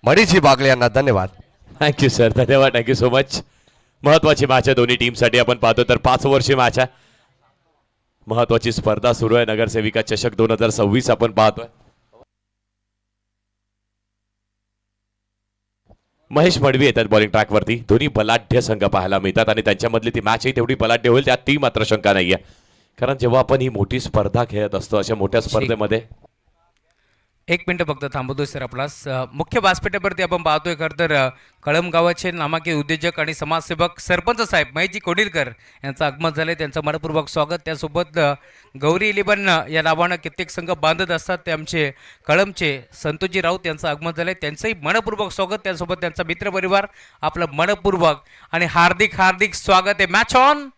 मडीजी बागले यांना धन्यवाद. Thank you sir, धन्यवाद, थँक्यू सो मच. महत्वाची मॅच आहे दोन्ही टीमसाठी. आपण पाहतो तर 5 वर्षीय मॅच आहे. महत्वाची स्पर्धा सुरू आहे. नगरसेविका चषक 2026 आपण पाहतोय. महेश मडवी येतात बॉलिंग ट्रॅकवरती. दोन्ही बलाढ्य संघ पाहायला मिळतात आणि त्यांच्यामधली ती मॅचही तेवढी बलाढ्य होईल त्यात ती मात्र शंका नाहीये. कारण जेव्हा आपण ही मोठी स्पर्धा खेळत असतो अशा मोठ्या स्पर्धेमध्ये एक मिनिट फक्त थांबवतोय सर आपला. मुख्य व्यासपीठावरती आपण पाहतोय खरं तर कळंब गावाचे नामांकित उद्योजक आणि समाजसेवक सरपंच साहेब महेशजी कोडीलकर यांचं आगमन झालंय. त्यांचं मनपूर्वक स्वागत. त्यासोबत गौरी इलेव्हन या नावानं कित्येक संघ बांधत असतात ते आमचे कळंबचे संतोषजी राऊत यांचं आगमन झालंय. त्यांचंही मनपूर्वक स्वागत. त्यासोबत त्यांचा मित्रपरिवार आपलं मनपूर्वक आणि हार्दिक हार्दिक स्वागत आहे. Match on,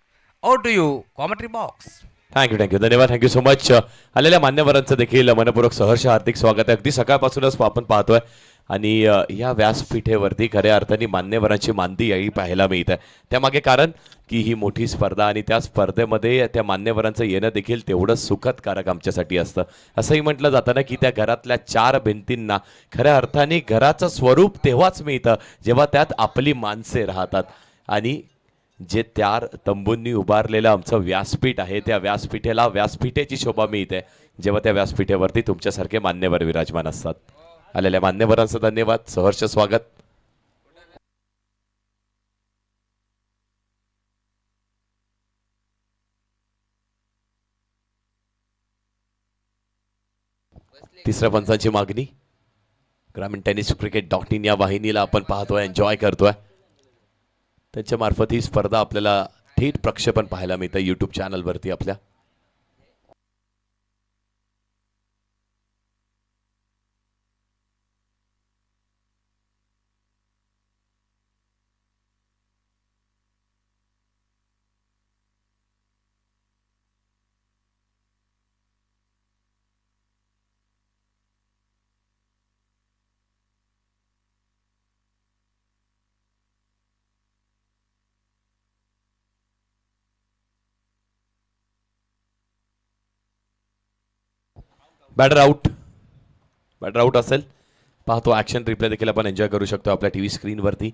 over to you commentary box. Thank you thank you, धन्यवाद, थँक्यू सो मच. आलेल्या मान्यवरांचं देखील मनपूर्वक सहर्ष हार्दिक स्वागत आहे. अगदी सकाळपासूनच आपण पाहतोय आणि या व्यासपीठेवरती खऱ्या अर्थाने मान्यवरांची मांदी याही पाहायला मिळत आहे. त्यामागे कारण की ही मोठी स्पर्धा आणि त्या स्पर्धेमध्ये त्या मान्यवरांचं येणं देखील तेवढंच सुखदकारक आमच्यासाठी असतं. असंही म्हटलं जातं ना की त्या घरातल्या 4 भिंतींना खऱ्या अर्थाने घराचं स्वरूप तेव्हाच मिळतं जेव्हा त्यात आपली माणसे राहतात. आणि जे 4 तंबूंनी उभारलेलं आमचं व्यासपीठ आहे त्या व्यासपीठेला व्यासपीठेची शोभा मिळते जेव्हा त्या व्यासपीठेवरती तुमच्यासारखे मान्यवर विराजमान असतात. आलेल्या मान्यवरांचं धन्यवाद, सहर्ष स्वागत. तिसऱ्या पंचांची मागणी ग्रामीण टेनिस cricket.in या वाहिनीला आपण पाहतोय, एन्जॉय करतोय. त्यांच्या मार्फत ही स्पर्धा आपल्याला थेट प्रक्षेपण पाहायला मिळतं यूट्यूब चॅनलवरती आपल्या. बॅटर आउट, बॅटर आउट असेल. पाहतो ॲक्शन रिप्ले देखील आपण एन्जॉय करू शकतो आपल्या टी व्ही स्क्रीनवरती.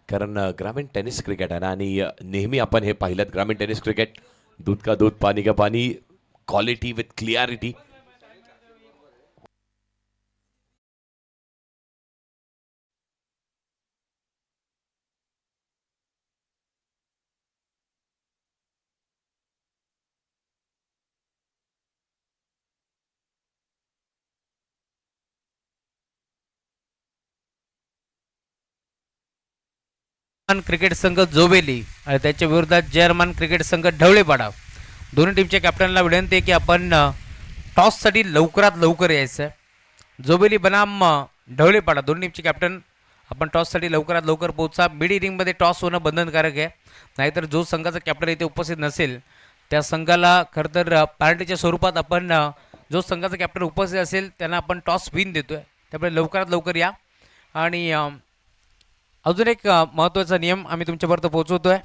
कारण ग्रामीण टेनिस क्रिकेट आहे ना आणि नेहमी आपण हे पाहिलं ग्रामीण टेनिस क्रिकेट दूध का दूध पाणी का पाणी, क्वालिटी विथ क्लिअरिटी. क्रिकेट संघ जोवेली आणि त्याच्या विरोधात जर्मन क्रिकेट संघ ढवळेपाडा. दोन्ही टीमच्या कॅप्टनला विनंती आहे की आपण टॉससाठी लवकरात लवकर यायचं आहे. जोवेली बनाम ढवळेपाडा दोन्ही टीमचे कॅप्टन आपण टॉससाठी लवकरात लवकर पोहोचा. मिड इनिंगमध्ये टॉस होणं बंधनकारक आहे, नाहीतर जो संघाचा कॅप्टन इथे उपस्थित नसेल त्या संघाला खरं तर पार्टीच्या स्वरूपात आपण जो संघाचा कॅप्टन उपस्थित असेल त्यांना आपण टॉस विन देतो आहे. त्यामुळे लवकरात लवकर या. आणि अजून एक महत्त्वाचा नियम आम्ही तुमच्यापर्यंत पोहोचवतोय.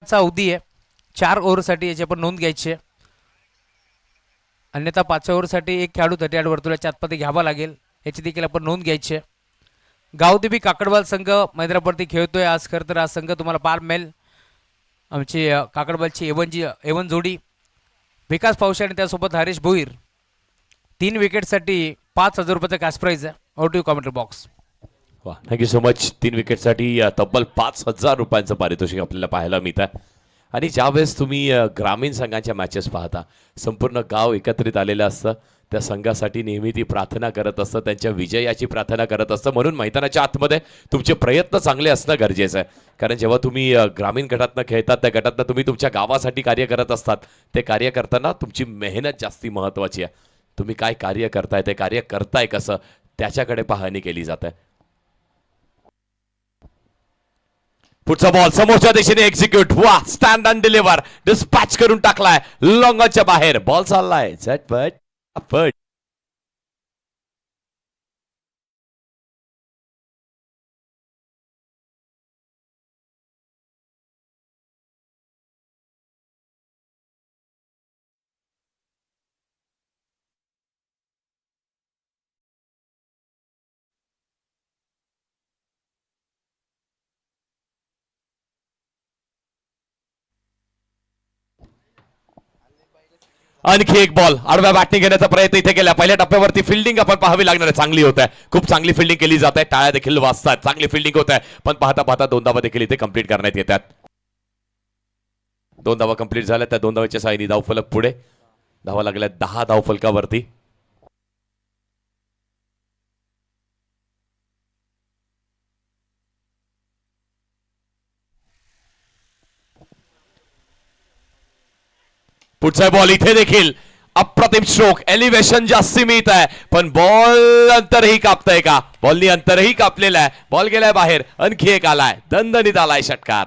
अवधी आहे 4 ओव्हरसाठी याची आपण नोंद घ्यायची आहे. अन्यथा 5व्या ओव्हरसाठी एक खेळाडू 38 वर्तुळाच्या आतमध्ये घ्यावा लागेल, याची देखील आपण नोंद घ्यायची आहे. गावदेवी काकडवाल संघ मैदानावरती खेळतोय आज. खरं तर आज संघ तुम्हाला पार मिळेल. आमची काकडवालची एवन जोडी विकास पावशे आणि त्यासोबत हरीश भोईर. 3 विकेटसाठी 5,000 रुपयाचा कॅश प्राईज आहे. Over to commentary box. वा, थँक्यू सो मच. 3 विकेटसाठी तब्बल 5,000 रुपयांचं पारितोषिक आपल्याला पाहायला मिळतं. आणि ज्यावेळेस तुम्ही ग्रामीण संघांच्या मॅचेस पाहता संपूर्ण गाव एकत्रित आलेलं असतं. त्या संघासाठी नेहमी ती प्रार्थना करत असतं, त्यांच्या विजयाची प्रार्थना करत असतं. म्हणून मैदानाच्या आतमध्ये तुमचे प्रयत्न चांगले असणं गरजेचं आहे. कारण जेव्हा तुम्ही ग्रामीण गटातनं खेळतात त्या गटातनं तुम्ही तुमच्या गावासाठी कार्य करत असतात. ते कार्य करताना तुमची मेहनत जास्ती महत्त्वाची आहे. तुम्ही काय कार्य करताय, ते कार्य करताय कसं, त्याच्याकडे पाहणी केली जाते. पुढचा बॉल समोरच्या दिशेने एक्झिक्यूट. वा, स्टँड अँड डिलिव्हर, डिस्पॅच करून टाकलाय लॉंगच्या बाहेर. बॉल चाललाय झटपट. आणखी एक बॉल आडव्या बॅटिंग घेण्याचा प्रयत्न इथे केला. पहिल्या टप्प्यावरती फिल्डिंग आपण पाहावी लागणार आहे. चांगली होत आहे, खूप चांगली फिल्डिंग केली जात आहे. टाळ्या देखील वाजतात. चांगली फिल्डिंग होत आहे, पण पाहता पाहता 2 धावा देखील इथे कंप्लीट करण्यात येतात. 2 धावा कंप्लीट झाल्या. त्या 2 धावाच्या साहाय्याने धावफलक पुढे. धावा लागल्या 10 धावफलकावरती. पुढचा बॉल इथे देखील अप्रतिम स्ट्रोक. एलिव्हेशन जास्त सीमित आहे, पण बॉल अंतरही कापतय का? बॉलनी अंतरही कापलेलं आहे. बॉल गेलाय बाहेर. आणखी एक आलाय, दणदणीत आलाय षटकार.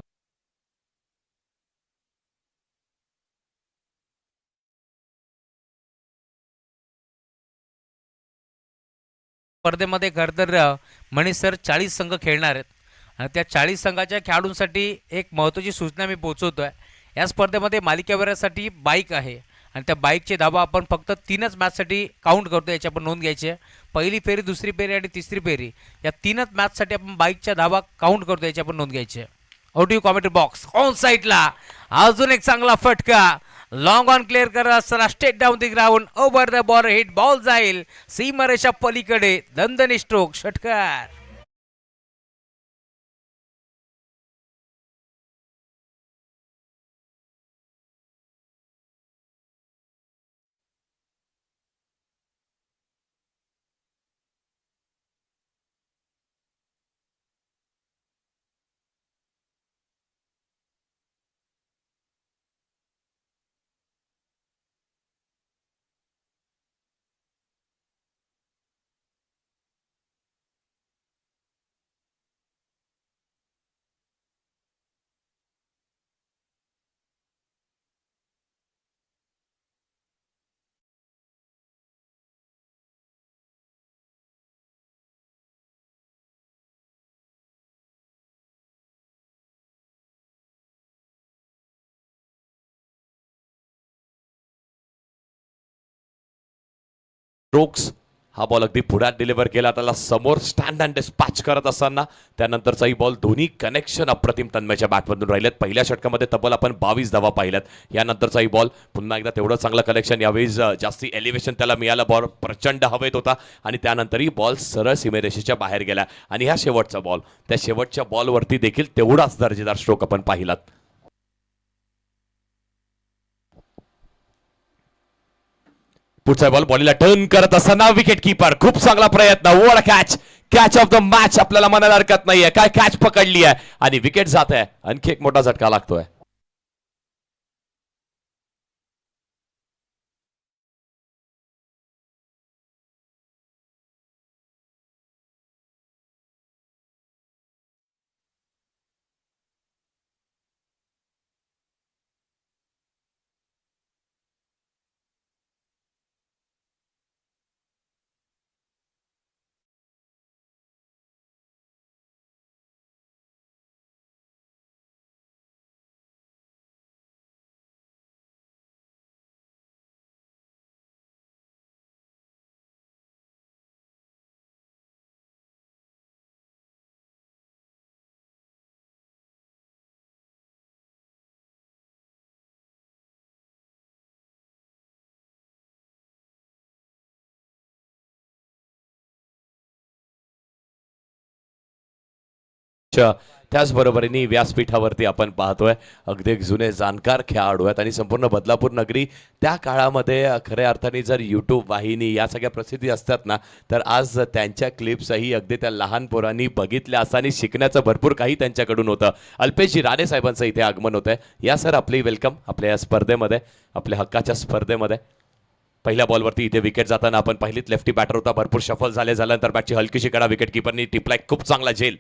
स्पर्धेमध्ये खरं तर मनीष सर 40 संघ खेळणार आहेत आणि त्या 40 संघाच्या खेळाडूंसाठी एक महत्त्वाची सूचना मी पोहोचवतोय. या स्पर्धेमध्ये मालिकावीरासाठी बाईक आहे आणि त्या बाईकचे धावा आपण फक्त 3च मॅचसाठी काउंट करतो. याची आपण नोंद घ्यायची आहे. पहिली फेरी, दुसरी फेरी आणि तिसरी फेरी या 3च मॅचसाठी आपण बाईकच्या धावा काउंट करतो. याची आपण नोंद घ्यायची आहे. Out you commentary box on साईडला अजून एक चांगला फटका. लॉंग ऑन क्लिअर करत असताना state down the ground over the ball hit. Ball जाईल सीमारेषा पलीकडे. दणदणी स्ट्रोक षटकार. स्ट्रोक्स हा बॉल अगदी पुढ्यात डिलिव्हर केला. त्याला समोर स्टँड अँड डिस्पॅच करत असताना त्यानंतरचाही बॉल दोन्ही कनेक्शन अप्रतिम तन्मयच्या बॅटमधून राहिलेत. पहिल्या षटकामध्ये तब्बल आपण 22 धावा पाहिल्यात. यानंतरचाही बॉल पुन्हा एकदा तेवढं चांगलं कनेक्शन. यावेळी जास्ती एलिव्हेशन त्याला मिळालं. बॉल प्रचंड हवेत होता आणि त्यानंतरही बॉल सरळ सीमेरेषेच्या बाहेर गेला. आणि ह्या शेवटचा बॉल, त्या शेवटच्या बॉलवरती देखील तेवढाच दर्जेदार स्ट्रोक आपण पाहिलात. पुढचा बॉल बॉलीला टर्न करत असताना विकेट कीपर खूप चांगला प्रयत्न. What a catch. Catch of the match आपल्याला म्हणायला हरकत नाहीये. काय कॅच पकडली आहे आणि विकेट जात आहे. आणखी एक मोठा झटका लागतोय. त्याचबरोबरीने व्यासपीठावरती आपण पाहतोय अगदी एक जुने जाणकार खेळाडू आहेत आणि संपूर्ण बदलापूर नगरी त्या काळामध्ये खऱ्या अर्थाने जर यूट्यूब वाहिनी या सगळ्या प्रसिद्धी असतात ना, तर आज त्यांच्या क्लिप्सही अगदी त्या लहान पोरांनी बघितल्या असताना शिकण्याचं भरपूर काही त्यांच्याकडून होतं. अल्पेशजी राणे साहेबांचं इथे आगमन होतंय. या सर, आपली वेलकम आपल्या या स्पर्धेमध्ये, आपल्या हक्काच्या स्पर्धेमध्ये. पहिल्या बॉलवरती इथे विकेट जाताना आपण पहिलीच लेफ्टी बॅटर होता. भरपूर शफल झाल्यानंतर बॅटची हलकीशी कडा विकेट कीपरनी टिपलाय. खूप चांगला झेल.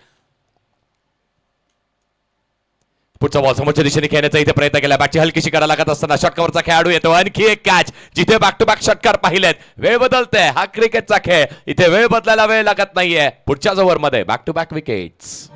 पुढचा बॉल समोरच्या दिशेने खेळण्याचा इथे प्रयत्न केला. बॅटची हलकीशी कडा लागत असताना षटकावरचा खेळाडू येतो. आणखी एक कॅच. जिथे बॅक टू बॅक षटकार पाहिलेत. वेळ बदलते. हा क्रिकेटचा खेळ. इथे वेळ बदलायला वेळ लागत नाहीये. पुढच्याच ओव्हरमध्ये बॅक टू बॅक विकेट्स.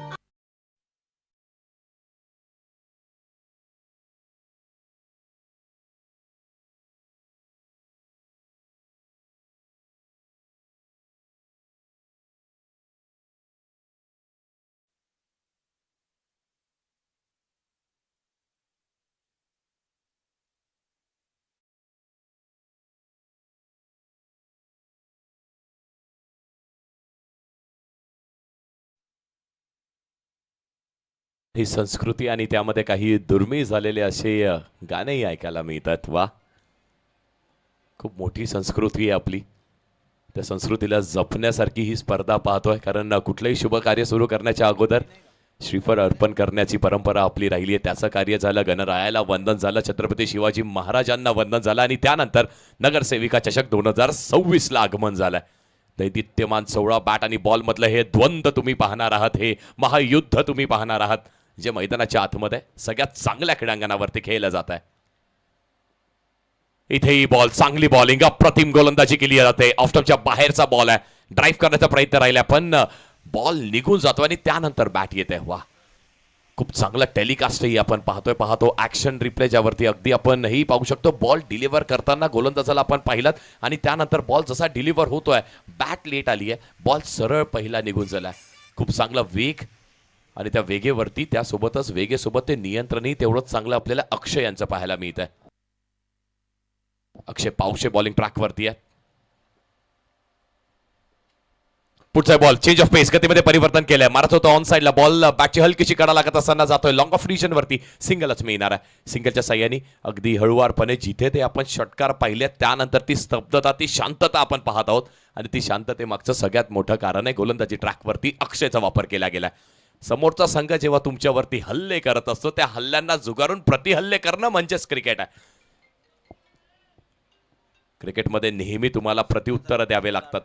ही संस्कृती आणि त्यामध्ये काही दुर्मिळ झालेले असे गाणेही ऐकायला मिळतात. वा, खूप मोठी संस्कृती आहे आपली. त्या संस्कृतीला जपण्यासारखी ही स्पर्धा पाहतोय, कारण कुठलंही शुभ कार्य सुरू करण्याच्या अगोदर श्रीफळ अर्पण करण्याची परंपरा आपली राहिली आहे. त्याचं कार्य झालं, गणरायाला वंदन झालं, छत्रपती शिवाजी महाराजांना वंदन झालं आणि त्यानंतर नगरसेविका चषक 2026ला आगमन झालंय. दैदिप्यमान 16 बॅट आणि बॉल मधलं हे द्वंद्व तुम्ही पाहणार आहात, हे महायुद्ध तुम्ही पाहणार आहात, जे मैदानाच्या आतमध्ये सगळ्यात चांगल्या क्रीडांगणावरती खेळलं जात आहे. इथेही बॉल, चांगली बॉलिंग, अप्रतिम गोलंदाजी केली जाते. ऑफस्टंपच्या बाहेरचा बॉल आहे, ड्राईव्ह करण्याचा प्रयत्न राहिला पण बॉल निघून जातो आणि त्यानंतर बॅट येते. वा, खूप चांगला टेलिकास्टही आपण पाहतो ऍक्शन रिप्ले, ज्यावरती अगदी आपण ही पाहू शकतो. बॉल डिलिव्हर करताना गोलंदाजाला आपण पाहिलात आणि त्यानंतर बॉल जसा डिलिव्हर होतोय, बॅट लेट आली आहे, बॉल सरळ पहिला निघून झालाय. खूप चांगला वेग आणि त्या वेगेवरती त्यासोबतच वेगेसोबत ते नियंत्रणही तेवढंच चांगलं आपल्याला अक्षय यांचं पाहायला मिळत आहे. अक्षय पावशे बॉलिंग ट्रॅकवरती आहे. पुढचा बॉल, चेंज ऑफ पेस, गतीमध्ये परिवर्तन केलंय, मारत होतो ऑन साइडला बॉल, बॅटची हलकीशी कडा लागत असताना जातोय लॉंग ऑफ रिजन वरती. सिंगलच मिळणार आहे. सिंगलच्या साह्याने अगदी हळुवारपणे जिथे ते आपण षटकार पाहिले त्यानंतर ती स्तब्धता, ती शांतता आपण पाहत आहोत आणि ती शांततेमागचं सगळ्यात मोठं कारण आहे गोलंदाजी ट्रॅकवरती अक्षयचा वापर केला गेला. समोरचा संघ जेव्हा तुमच्यावरती हल्ले करत असतो, त्या हल्ल्यांना जुगारून प्रतिहल्ले करणं म्हणजेच क्रिकेट आहे. क्रिकेटमध्ये नेहमी तुम्हाला प्रत्युत्तर द्यावे लागतात.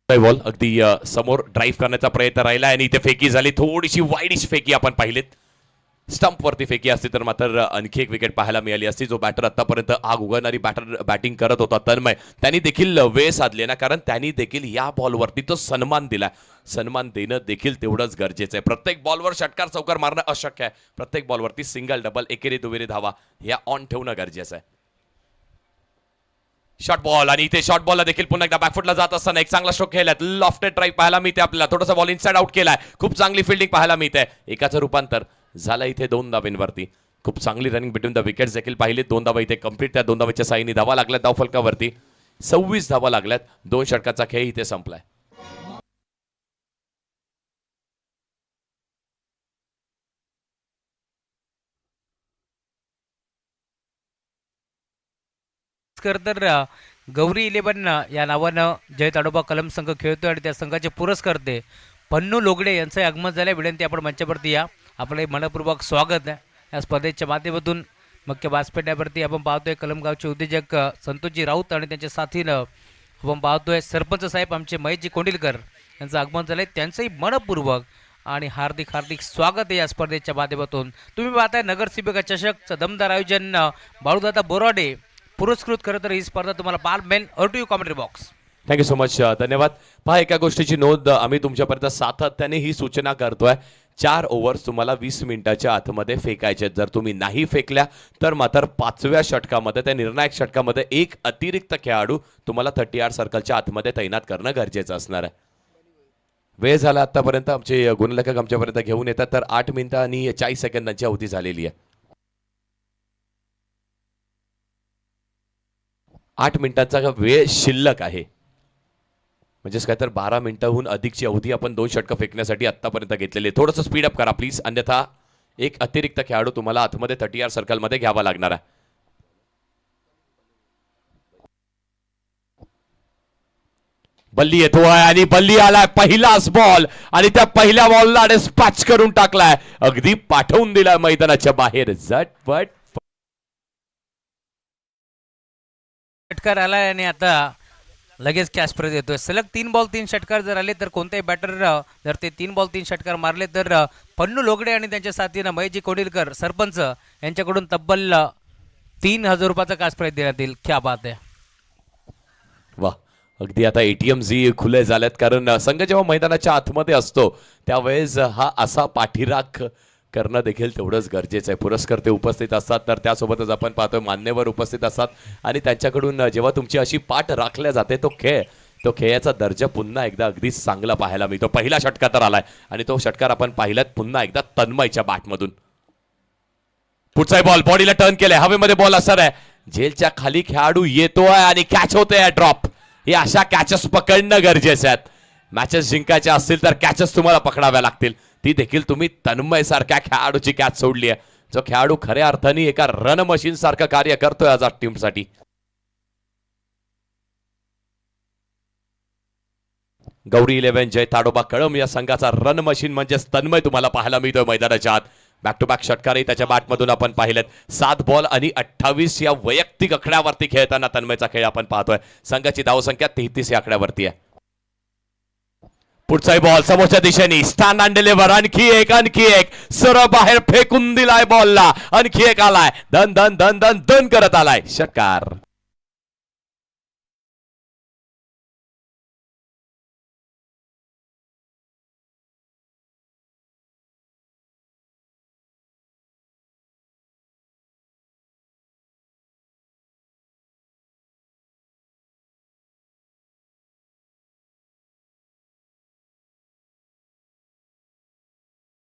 बॉल अगदी समोर ड्राईव्ह करण्याचा प्रयत्न राहिला आणि इथे फेकी झाली, थोडीशी वाईडिश फेकी आपण पाहिलीत. स्टंप वरती फेकी असती तर मात्र आणखी एक विकेट पाहायला मिळाली असती. जो बॅटर आतापर्यंत आग उघडणारी बॅटिंग करत होता तन्मय, त्यांनी देखील वेळ साधले ना, कारण त्यांनी देखील या बॉलवरती तो सन्मान दिला. सन्मान देणं देखील तेवढंच गरजेचं आहे. प्रत्येक बॉलवर षटकार चौकार मारणं अशक्य आहे. प्रत्येक बॉलवरती सिंगल, डबल, एकेरी दुहेरी धावा ह्या ऑन ठेवणं गरजेचं आहे. शॉर्ट बॉल आणि इथे शॉर्ट बॉलला देखील पुन्हा एकदा बॅकफुटला जात असताना एक चांगला स्ट्रोक खेळलाय. लॉफ्टेड ड्राईव्ह पाहायला मिळते आपल्याला. थोडासा बॉल इनसाइड आउट केलाय. खूप चांगली फिल्डिंग पाहायला मिळते. एकाचं रूपांतर झालं इथे 2 धावांवरती. खूप चांगली रनिंग बिटवीन द विकेट्स देखील पाहिली. 2 धावा इथे कंप्लीट. त्या 2 धावाच्या साईने धावा लागल्यात धावफलकावरती. 26 धावा लागल्यात. 2 षटकाचा खेळ इथे संपलाय. तर गौरी 11 या नावानं जय ताडोबा कलम संघ खेळतोय आणि त्या संघाचे पुरस्कर्ते पन्नू लोगडे यांचं आगमन झालं. विनंती आपण मंचावरती या. आपलं मनपूर्वक स्वागत आहे या स्पर्धेच्या माध्यमातून. मुख्य व्यासपीठावरती आपण पाहतोय कलमगावचे उद्योजक संतोषजी राऊत आणि त्यांच्या साथीनं आपण पाहतोय सरपंच साहेब आमचे महेशजी कोंडिलकर यांचं आगमन झालंय. त्यांचंही मनपूर्वक आणि हार्दिक हार्दिक स्वागत आहे या स्पर्धेच्या माध्यमातून. तुम्ही पाहताय नगरसेविका चषकचं दमदार आयोजन बाळूदादा बोराडे पुरस्कृत करत. ही स्पर्धा तुम्हाला पाहायला मिळेल. To you commentary box. Thank you so much, धन्यवाद. पहा, एका गोष्टीची नोंद आम्ही तुमच्यापर्यंत सातत्याने ही सूचना करतोय. 4 ओव्हर्स तुम्हाला 20 मिनिटाच्या आतमध्ये फेकायचे. जर तुम्ही नाही फेकल्या तर मात्र 5व्या षटकामध्ये, त्या निर्णायक षटकामध्ये एक अतिरिक्त खेळाडू तुम्हाला 30 सर्कलच्या आतमध्ये तैनात करणं गरजेचं असणार आहे. वेळ झाला आतापर्यंत. आमचे गुणलेखक आमच्यापर्यंत घेऊन येतात तर 8 मिनिटं आणि 40 सेकंदांची अवधी झालेली आहे. 8 मिनिटांचा वेळ शिल्लक आहे. म्हणजेच काय तर 12 मिनिटांहून अधिकची अवधी आपण 2 षटकं फेकण्यासाठी आतापर्यंत घेतलेली. थोडंसं स्पीडअप करा प्लीज, अन्यथा एक अतिरिक्त खेळाडू तुम्हाला आतमध्ये 30 सर्कलमध्ये घ्यावा लागणार आहे. बल्ली येतोय आणि बल्ली आलाय. पहिलाच बॉल आणि त्या पहिल्या बॉलला डिस्पॅच करून टाकलाय. अगदी पाठवून दिलाय मैदानाच्या बाहेर. झटपट षटकार आलाय आणि आता लगेच कॅच प्राइज येतोय. सलग 3 बॉल 3 षटकार जर आले तर कोणत्याही बॅटर जर ते 3 बॉल 3 षटकार मारले तर पन्नू लोगडे आणि त्यांच्या साथीनं महेशजी कोंडिलकर सरपंच यांच्याकडून तब्बल 3000 रुपयाचा कॅच प्राइज देण्यात येईल. क्या बात आहे. वा, अगदी आता ATM जी खुले झालेत, कारण संघ जेव्हा मैदानाच्या आतमध्ये असतो त्यावेळेस हा असा पाठीराख करणं देखील तेवढंच गरजेचं आहे. पुरस्कर्ते उपस्थित असतात तर त्यासोबतच आपण पाहतोय मान्यवर उपस्थित असतात आणि त्यांच्याकडून जेव्हा तुमची अशी पाठ राखल्या जाते तो खेळाचा दर्जा पुन्हा एकदा अगदीच चांगला पाहायला मिळतो. पहिला षटकार तर आलाय आणि तो षटकार आपण पाहिलात पुन्हा एकदा तन्मयच्या बॅटमधून. पुढचा बॉल बॉडीला टर्न केलाय, हवेमध्ये बॉल असणार आहे. झेलच्या खाली खेळाडू येतोय आणि कॅच होतोय. ड्रॉप. हे अशा कॅचेस पकडणं गरजेचं आहे. मॅचेस जिंकायच्या असतील तर कॅचेस तुम्हाला पकडाव्या लागतील. ती देखील तुम्ही तन्मय सारख्या खेळाडूची कॅच सोडली आहे, जो खेळाडू खऱ्या अर्थाने एका रन मशीन सारखं कार्य करतोय आज टीमसाठी. गौरी 11 जय ताडोबा कळम या संघाचा रन मशीन म्हणजे तन्मय तुम्हाला पाहायला मिळतोय मैदानाच्या आत. बॅक टू बॅक षटकारही त्याच्या बॅटमधून आपण पाहिलेत. 7 बॉल आणि 28 या वैयक्तिक आकड्यावरती खेळताना तन्मयचा खेळ आपण पाहतोय. संघाची धावसंख्या 33 या आकड्यावरती आहे. पुढचाही बॉल समोरच्या दिशेने स्टँड अँड डिलिव्हर. आणखी एक सरळ बाहेर फेकून दिलाय बॉलला. आणखी एक आलाय, दन दन दन दन दन करत आलाय षटकार.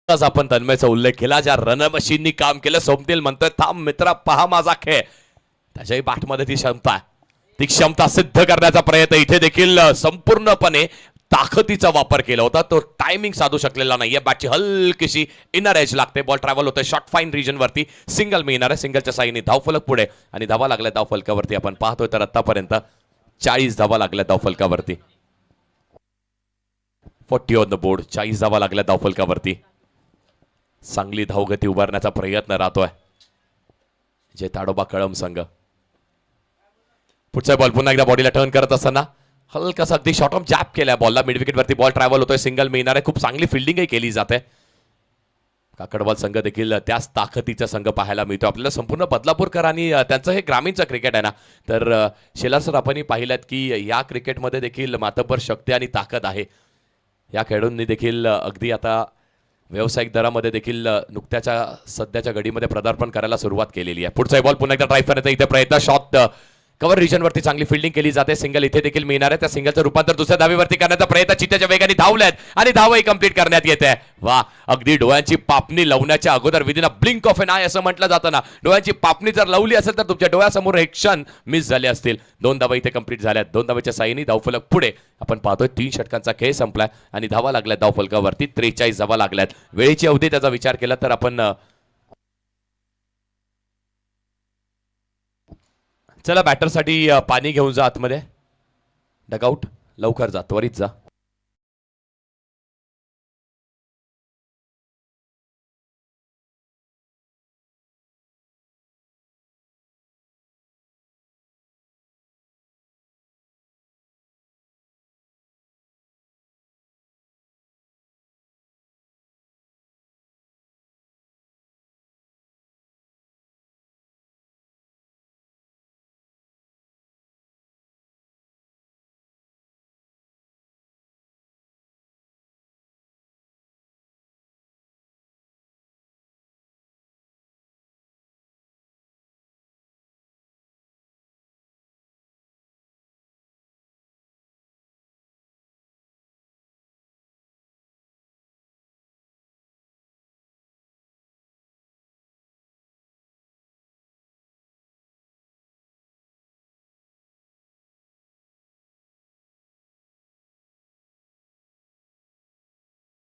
आज आपण तन्मयचा उल्लेख केला, ज्या रन मशीननी काम केलं. सोमतील म्हणतोय थांब मित्रा, पहा माझा खेळ. त्याच्याही बाटमध्ये ती क्षमता सिद्ध करण्याचा प्रयत्न. इथे देखील संपूर्णपणे ताकदीचा वापर केला होता. तो टायमिंग साधू शकलेला नाहीये. बॅटची हलकीशी इनर एज लागते. बॉल ट्रॅव्हल होतोय शॉर्ट फाईन रिजन वरती. सिंगल मिळणार आहे. सिंगलच्या साईने धावफलक पुढे आणि धावा लागल्या धावफलकावरती. आपण पाहतोय तर आतापर्यंत 40 धावा लागल्या धावफलकावरती. 40 ऑन द बोर्ड. 40 धावा लागल्या धावफलकावरती. चांगली धावगती उभारण्याचा प्रयत्न राहतोय जे ताडोबा कळम संघ. पुढचा बॉल पुन्हा एकदा बॉडीला टर्न करत असताना हलकासा अगदी शॉर्ट ऑफ जॅप केल्या बॉलला. मिड विकेट वरती बॉल ट्रॅव्हल होतोय. सिंगल मिळणार आहे. खूप चांगली फिल्डिंगही केली जाते. काकडवाल संघ देखील त्याच ताकदीचा संघ पाहायला मिळतो आपल्याला. संपूर्ण बदलापूरकर आणि त्यांचं हे ग्रामीणचं क्रिकेट आहे ना, तर शेलार सर आपणही पाहिलं की या क्रिकेटमध्ये देखील मातब्बर शक्ती आणि ताकद आहे. या खेळाडूंनी देखील अगदी आता व्यावसायिक दरामध्ये देखील नुकत्याच्या सध्याच्या घडीमध्ये पदार्पण करायला सुरुवात केलेली आहे. पुढचा बॉल पुन्हा एकदा ड्राईव्ह करण्याचा इथे प्रयत्न. शॉट कव्हर रिजनवरती चांगली फिल्डिंग केली जाते. सिंगल इथे देखील मिळणार आहे. त्या सिंगलचं रूपांतर दुसऱ्या धावेवरती करण्याचा प्रयत्न चित्त्याच्या वेगाने धावल्यात आणि धावही कंप्लीट करण्यात येते. वा, अगदी डोळ्यांची पापणी लावण्याच्या अगोदर within a blink of an eye असं म्हटलं जातं ना, डोळ्यांची पापणी जर लावली असेल तर तुमच्या डोळ्यासमोर हे क्षण मिस झाले असतील. 2 धावा इथे कंप्लीट झाल्यात. 2 धावेच्या साईने धावफलक पुढे. आपण पाहतोय 3 षटकांचा खेळ संपलाय आणि धावा लागल्या धावफलकावरती. 43 धावा लागल्यात. वेळेची अवधी त्याचा विचार केला तर आपण चला बॅटरसाठी पाणी घेऊन जा आतमध्ये. डगआउट लवकर जा, त्वरित जा.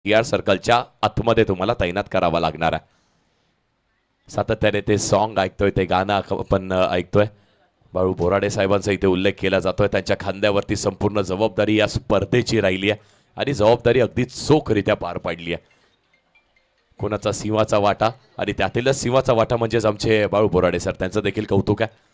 टीआर सर्कलच्या आतमध्ये तुम्हाला तैनात करावा लागणार आहे. सातत्याने ते सॉन्ग ऐकतोय, ते गाणं आपण ऐकतोय. बाळू बोराडे साहेबांचा इथे उल्लेख केला जातोय. त्यांच्या खांद्यावरती संपूर्ण जबाबदारी या स्पर्धेची राहिली आहे आणि जबाबदारी अगदी चोखरित्या पार पाडली आहे. कोणाचा सिंहाचा वाटा आणि त्यातीलच सिंहाचा वाटा म्हणजेच आमचे बाळू बोराडे सर. त्यांचं देखील कौतुक आहे.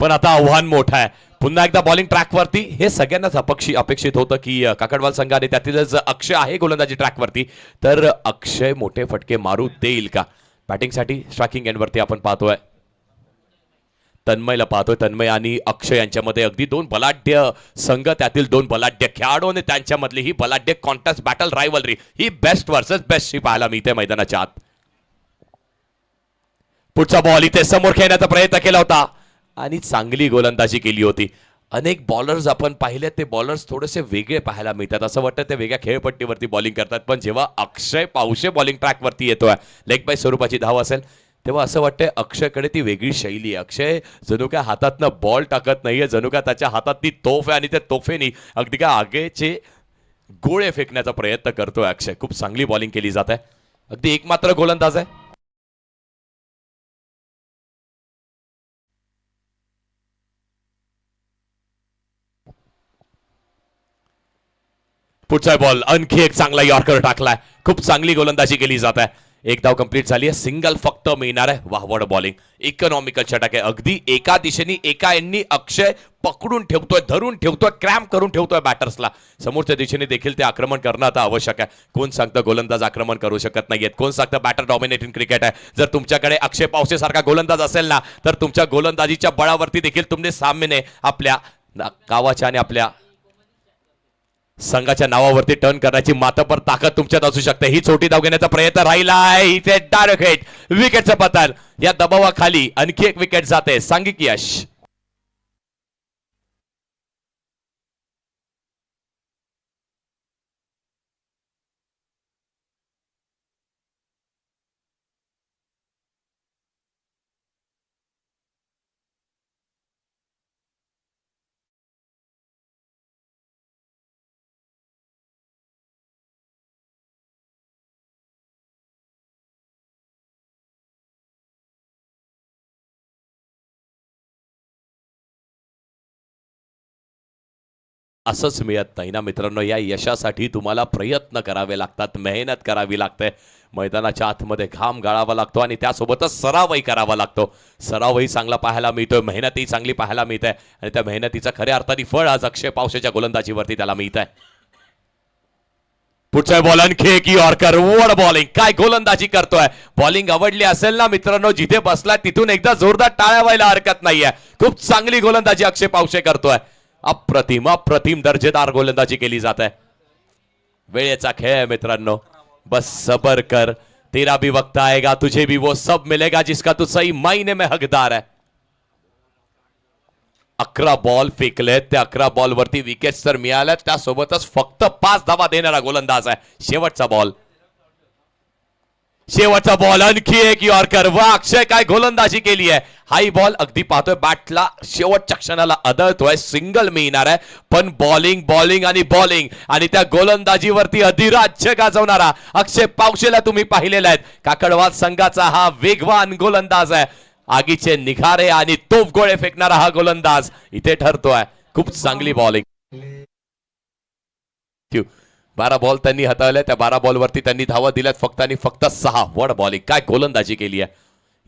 पण आता आव्हान मोठं आहे. पुन्हा एकदा बॉलिंग ट्रॅकवरती. हे सगळ्यांनाच अपेक्षित होतं की काकडवाल संघाने त्यातीलच अक्षय आहे गोलंदाजी ट्रॅकवरती, तर अक्षय मोठे फटके मारू देईल का? बॅटिंगसाठी स्ट्रायकिंग एंडवरती आपण पाहतोय तन्मयला पाहतोय. तन्मय आणि अक्षय यांच्यामध्ये अगदी 2 बलाढ्य संघ, त्यातील 2 बलाढ्य खेळाडू आणि त्यांच्यामधली ही बलाढ्य कॉन्टेस्ट बॅटल रायव्हलरी ही बेस्ट वर्सेस बेस्ट पाहायला मिळते मैदानाच्या आत. पुढचा बॉल इथे समोर खेळण्याचा प्रयत्न केला होता आणि चांगली गोलंदाजी केली होती. अनेक बॉलर्स आपण पाहिले, ते बॉलर्स थोडेसे वेगळे पाहायला मिळतात. असं वाटतं ते वेगळ्या खेळपट्टीवरती बॉलिंग करतात, पण जेव्हा अक्षय पावशे बॉलिंग ट्रॅकवरती येतोय, लेग बाय स्वरूपाची धाव असेल, तेव्हा असं वाटतंय अक्षयकडे ती वेगळी शैली आहे. अक्षय जणू काय हातातनं बॉल टाकत नाहीये, जणू काय त्याच्या हातात ती तोफ आहे आणि त्या तोफेनी अगदी काय आगेचे गोळे फेकण्याचा प्रयत्न करतोय अक्षय. खूप चांगली बॉलिंग केली जात आहे. अगदी एकमात्र गोलंदाज आहे. पुढचा बॉल आणखी एक चांगला यॉर्कर टाकलाय. खूप चांगली गोलंदाजी केली जात आहे. एक धाव कंप्लीट झाली आहे. सिंगल फक्त मिळणार आहे. वाहवड बॉलिंग, इकॉनॉमिकल षटक आहे. अगदी एका दिशेने एका एंडनी अक्षय पकडून ठेवतोय, धरून ठेवतोय, क्रॅम्प करून ठेवतोय बॅटर्सला. समोरच्या दिशेने देखील ते आक्रमण करणं आता आवश्यक आहे. कोण सांगतं गोलंदाज आक्रमण करू शकत नाहीयेत, कोण सांगतं बॅटर डॉमिनेटिंग क्रिकेट आहे. जर तुमच्याकडे अक्षय पावसे सारखा गोलंदाज असेल ना, तर तुमच्या गोलंदाजीच्या बळावरती देखील तुमचे सामने आपल्या गावाच्या आणि आपल्या संघाच्या नावावरती टर्न करण्याची मातबर ताकद तुमच्यात असू शकते. ही छोटी धाव घेण्याचा प्रयत्न राहिला आहे. इथे डायरेक्ट हिट, विकेटचं पतन. या दबावाखाली आणखी एक विकेट जाते. सांघिक यश. असंच मिळत नाही ना मित्रांनो. या यशासाठी तुम्हाला प्रयत्न करावे लागतात, मेहनत करावी लागते. मैदानाच्या आतमध्ये घाम गाळावा लागतो आणि त्यासोबतच सरावही करावा लागतो. सरावही चांगला पाहायला मिळतोय, मेहनतही चांगली पाहायला मिळते आणि त्या मेहनतीचं खऱ्या अर्थाने फळ आज अक्षय पावसेच्या गोलंदाजीवरती त्याला मिळत आहे. पुढचा बॉल आणखी एक यॉर्कर. वड बॉलिंग, काय गोलंदाजी करतोय. बॉलिंग आवडली असेल ना मित्रांनो, जिथे बसलाय तिथून एकदा जोरदार टाळ्या व्हायला हरकत नाहीये. खूप चांगली गोलंदाजी अक्षय पावसे करतोय. अप्रतिम अप्रतिम दर्जेदार गोलंदाजी केली जात आहे. वेळेचा खेळ आहे मित्रांनो. बस सबर कर, तेरा भी वक्त आएगा, तुझे भी वो सब मिलेगा जिसका तू सही मायने में हकदार है. 11 बॉल फेकलेत. त्या 11 बॉल वरती विकेट्स तर मिळाल्यात, त्यासोबतच फक्त 5 धावा देणारा गोलंदाज आहे. शेवटचा बॉल, शेवटचा बॉल, आणखी एक यॉर्कर. वा, अक्षय काय गोलंदाजी केली आहे. हाई बॉल अगदी पाहतोय बॅटला शेवटच्या क्षणाला आदळतोय. सिंगल मिळणार आहे, पण बॉलिंग बॉलिंग आणि बॉलिंग आणि त्या गोलंदाजीवरती अधिराज्य गाजवणारा अक्षय पावसेला तुम्ही पाहिलेला आहेत. काकडवाद संघाचा हा वेगवान गोलंदाज आहे. आगीचे निखारे आणि तोफ गोळे फेकणारा हा गोलंदाज इथे ठरतोय. खूप चांगली बॉलिंग. 12 बॉल त्यांनी हाताळले. त्या 12 बॉल वरती त्यांनी धावा दिल्यात फक्त आणि फक्त 6. वड बॉलिंग, काय गोलंदाजी केली आहे.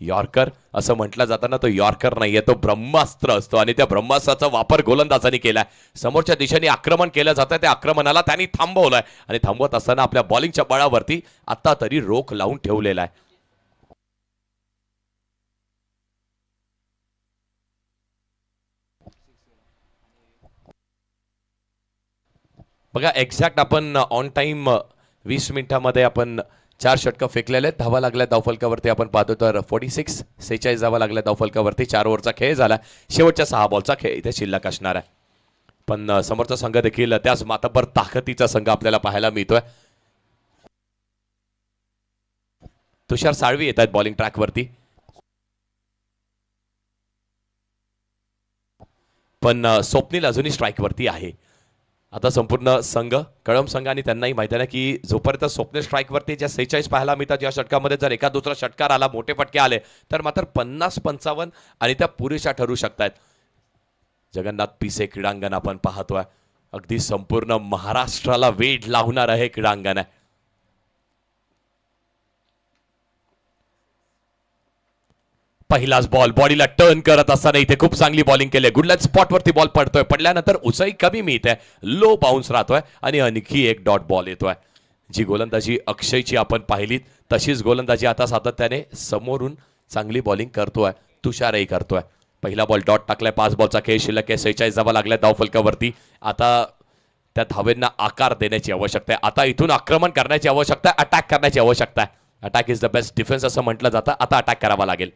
यॉर्कर असं म्हटलं जाताना तो यॉर्कर नाहीये, तो ब्रह्मास्त्र असतो आणि त्या ब्रह्मास्त्राचा वापर गोलंदाजांनी केलाय. समोरच्या दिशेने आक्रमण केलं जातं, त्या आक्रमणाला त्यांनी थांबवलंय आणि थांबवत असताना आपल्या बॉलिंगच्या बळावरती आता तरी रोख लावून ठेवलेला आहे. बघा एक्झॅक्ट आपण ऑन टाइम 20 मिनिटांमध्ये आपण 4 षटकं फेकलेले आहेत. धावा लागल्या धावफलकावरती आपण पाहतो तर 46 धावा लागल्या धावफलकावरती. 4 ओव्हरचा खेळ झाला. शेवटच्या 6 बॉलचा खेळ इथे शिल्लक असणार आहे. पण समोरचा संघ देखील त्याच मातब्बर ताकदीचा संघ आपल्याला पाहायला मिळतोय. तुषार साळवी येत आहेत बॉलिंग ट्रॅकवरती, पण स्वप्नील अजूनही स्ट्राईकवरती आहे. आता संपूर्ण संघ, कळम संघ आणि त्यांनाही माहिती आहे की जोपर्यंत स्वप्नील स्ट्राईकवरती ज्या 46 पाहायला मिळतात या षटकामध्ये जर एका दुसरा षटकार आला, मोठे फटके आले तर मात्र 50-55 आणि त्या पुरेशा ठरू शकतात. जगन्नाथ पिसे क्रीडांगण आपण पाहतोय. अगदी संपूर्ण महाराष्ट्राला वेध लावणार आहे क्रीडांगण आहे. पहिलाच बॉल बॉडीला टर्न करत असताना इथे खूप चांगली बॉलिंग केली. गुडलॅक स्पॉटवरती बॉल पडतोय, पडल्यानंतर उंचाई कमी मिळते, लो बाउन्स राहतोय आणि आणखी एक डॉट बॉल येतोय. जी गोलंदाजी अक्षयची आपण पाहिली तशीच गोलंदाजी आता सातत्याने समोरून चांगली बॉलिंग करतोय तुषारही करतोय. पहिला बॉल डॉट टाकलाय. 5 बॉलचा खेळ शिल्लक आहे. 46 धावा लागल्या धावफलकावरती. आता त्या धावेंना आकार देण्याची आवश्यकता आहे. आता इथून आक्रमण करण्याची आवश्यकता आहे, अटॅक करण्याची आवश्यकता आहे. Attack is the best defence असं म्हटलं जातं. आता अटॅक करावा लागेल.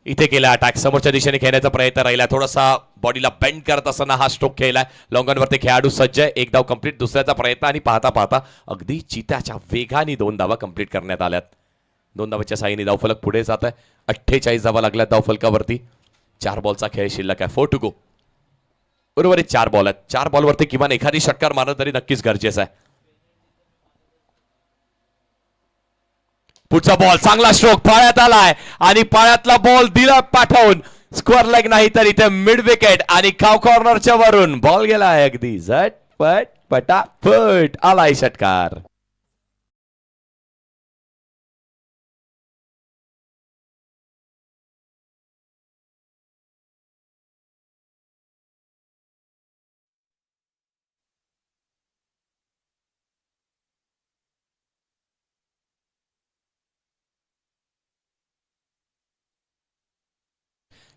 इथे केला अटॅक. समोरच्या दिशेने खेळण्याचा प्रयत्न राहिला. थोडासा बॉडीला बेंड करत असताना हा स्ट्रोक खेळलाय. लॉंगॉनवरती खेळाडू सज्ज आहे. 1 धाव कंप्लीट. दुसऱ्याचा प्रयत्न आणि पाहता पाहता अगदी चित्याच्या वेगाने 2 धावा कंप्लीट करण्यात आल्यात. 2 धावाच्या साहाय्याने धावफलक पुढे जात आहे. 48 धावा लागल्या धावफलकावरती. 4 बॉलचा खेळ शिल्लक आहे. 4 टू गो. उर्वरित 4 बॉल आहेत. 4 बॉलवरती किमान एखादी षटकार मारणं तरी नक्कीच गरजेचं आहे. पुढचा बॉल चांगला स्ट्रोक पाळ्यात आलाय आणि पाळ्यातला बॉल दिला पाठवून स्क्वेअर लेग नाही तर इथे मिड विकेट आणि काव कॉर्नरच्या वरून बॉल गेलाय अगदी झटपट पटापट आलाय षटकार.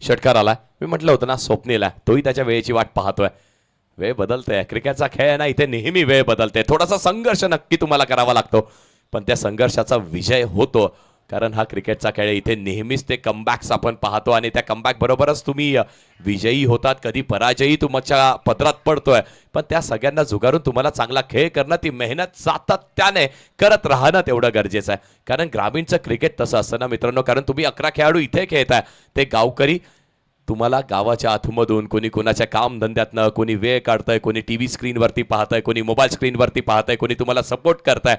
षटकार आला. मी म्हटलं होतं ना स्वप्नील आहे तोही त्याच्या वेळेची वाट पाहतोय. वेळ बदलते. क्रिकेटचा खेळ आहे ना इथे नेहमी वेळ बदलते. थोडासा संघर्ष नक्की तुम्हाला करावा लागतो पण त्या संघर्षाचा विजय होतो कारण हा क्रिकेटचा खेळ आहे. इथे नेहमीच ते कमबॅक्स आपण पाहतो आणि त्या कमबॅक बरोबरच तुम्ही विजयी होतात. कधी पराजयी तुमच्या पदरात पडतोय पण त्या सगळ्यांना झुगारून तुम्हाला चांगला खेळ करणं ती मेहनत सातत्याने करत राहणं तेवढं गरजेचं आहे. कारण ग्रामीणचं क्रिकेट तसं असतं ना मित्रांनो. कारण तुम्ही 11 खेळाडू इथे खेळताय. ते गावकरी तुम्हाला गावाच्या आतमधून कोणी कोणाच्या कामधंद्यातनं कोणी वेळ काढतंय, कोणी टीव्ही स्क्रीनवरती पाहतंय, कोणी मोबाईल स्क्रीनवरती पाहतंय, कोणी तुम्हाला सपोर्ट करताय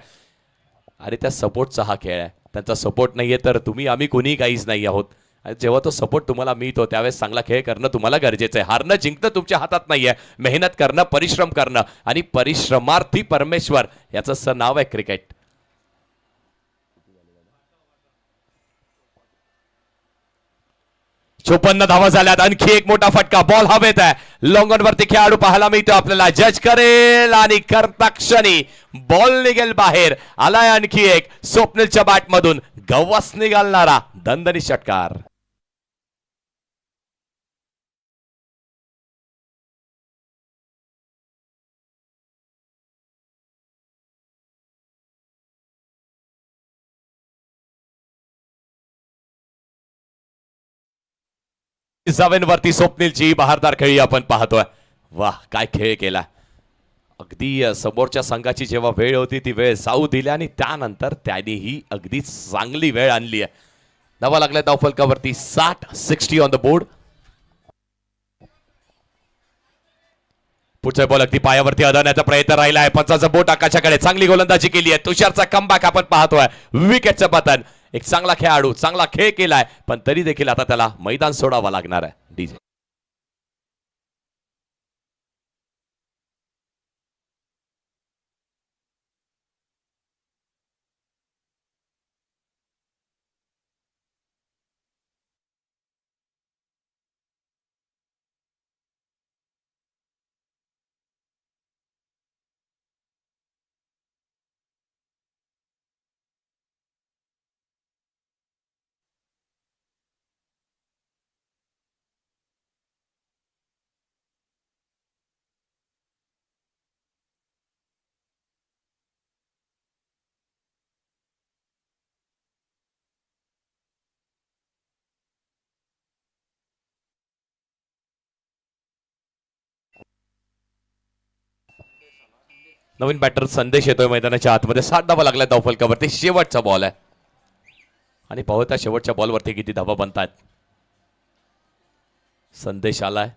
आणि त्या सपोर्टचा हा खेळ आहे. त्यांचा सपोर्ट नाहीये तर तुम्ही आम्ही कोणी काहीच नाही आहोत. आणि जेव्हा तो सपोर्ट तुम्हाला मिळतो त्यावेळेस चांगला खेळ करणं तुम्हाला गरजेचं आहे. हारणं जिंकणं तुमच्या हातात नाहीये. मेहनत करणं, परिश्रम करणं आणि परिश्रमार्थी परमेश्वर याचं नाव आहे क्रिकेट. 54 धावा झाल्यात. आणखी एक मोठा फटका. बॉल हवेत आहे. लॉंग वरती खेळाडू पाहायला मिळतो आपल्याला. जज करेल आणि करता क्षणी बॉल निघेल बाहेर. आलाय आणखी एक स्वप्नीलच्या बॅट मधून गव्वास निघालणारा दणदणी षटकार. वरती स्वप्नीलची बहारदार खेळी आपण पाहतोय. वाह काय खेळ केला. अगदी समोरच्या संघाची जेव्हा वेळ होती ती वेळ जाऊ दिली आणि त्यानंतर त्यानेही अगदी चांगली वेळ आणली आहे. धावा लागल्या धावफलकावरती 60 ऑन द बोर्ड. पुढचा बॉल अगदी पायावरती अडवण्याचा प्रयत्न राहिला आहे. पंचाचं बोट आकाशाकडे. चांगली गोलंदाजी केली आहे. तुषारचा कमबॅक आपण पाहतोय. विकेटचं पतन. एक चांगला खेळाडू चांगला खेळ केलाय पण तरी देखील आता त्याला मैदान सोडावा लागणार आहे. डीजे नवीन बॅटर संदेश येतोय मैदानाच्या आतमध्ये. 60 धावा लागल्या धावफलकावरती. शेवटचा बॉल आहे आणि पाहता शेवटच्या बॉलवरती किती धावा बनतात. संदेश आलाय.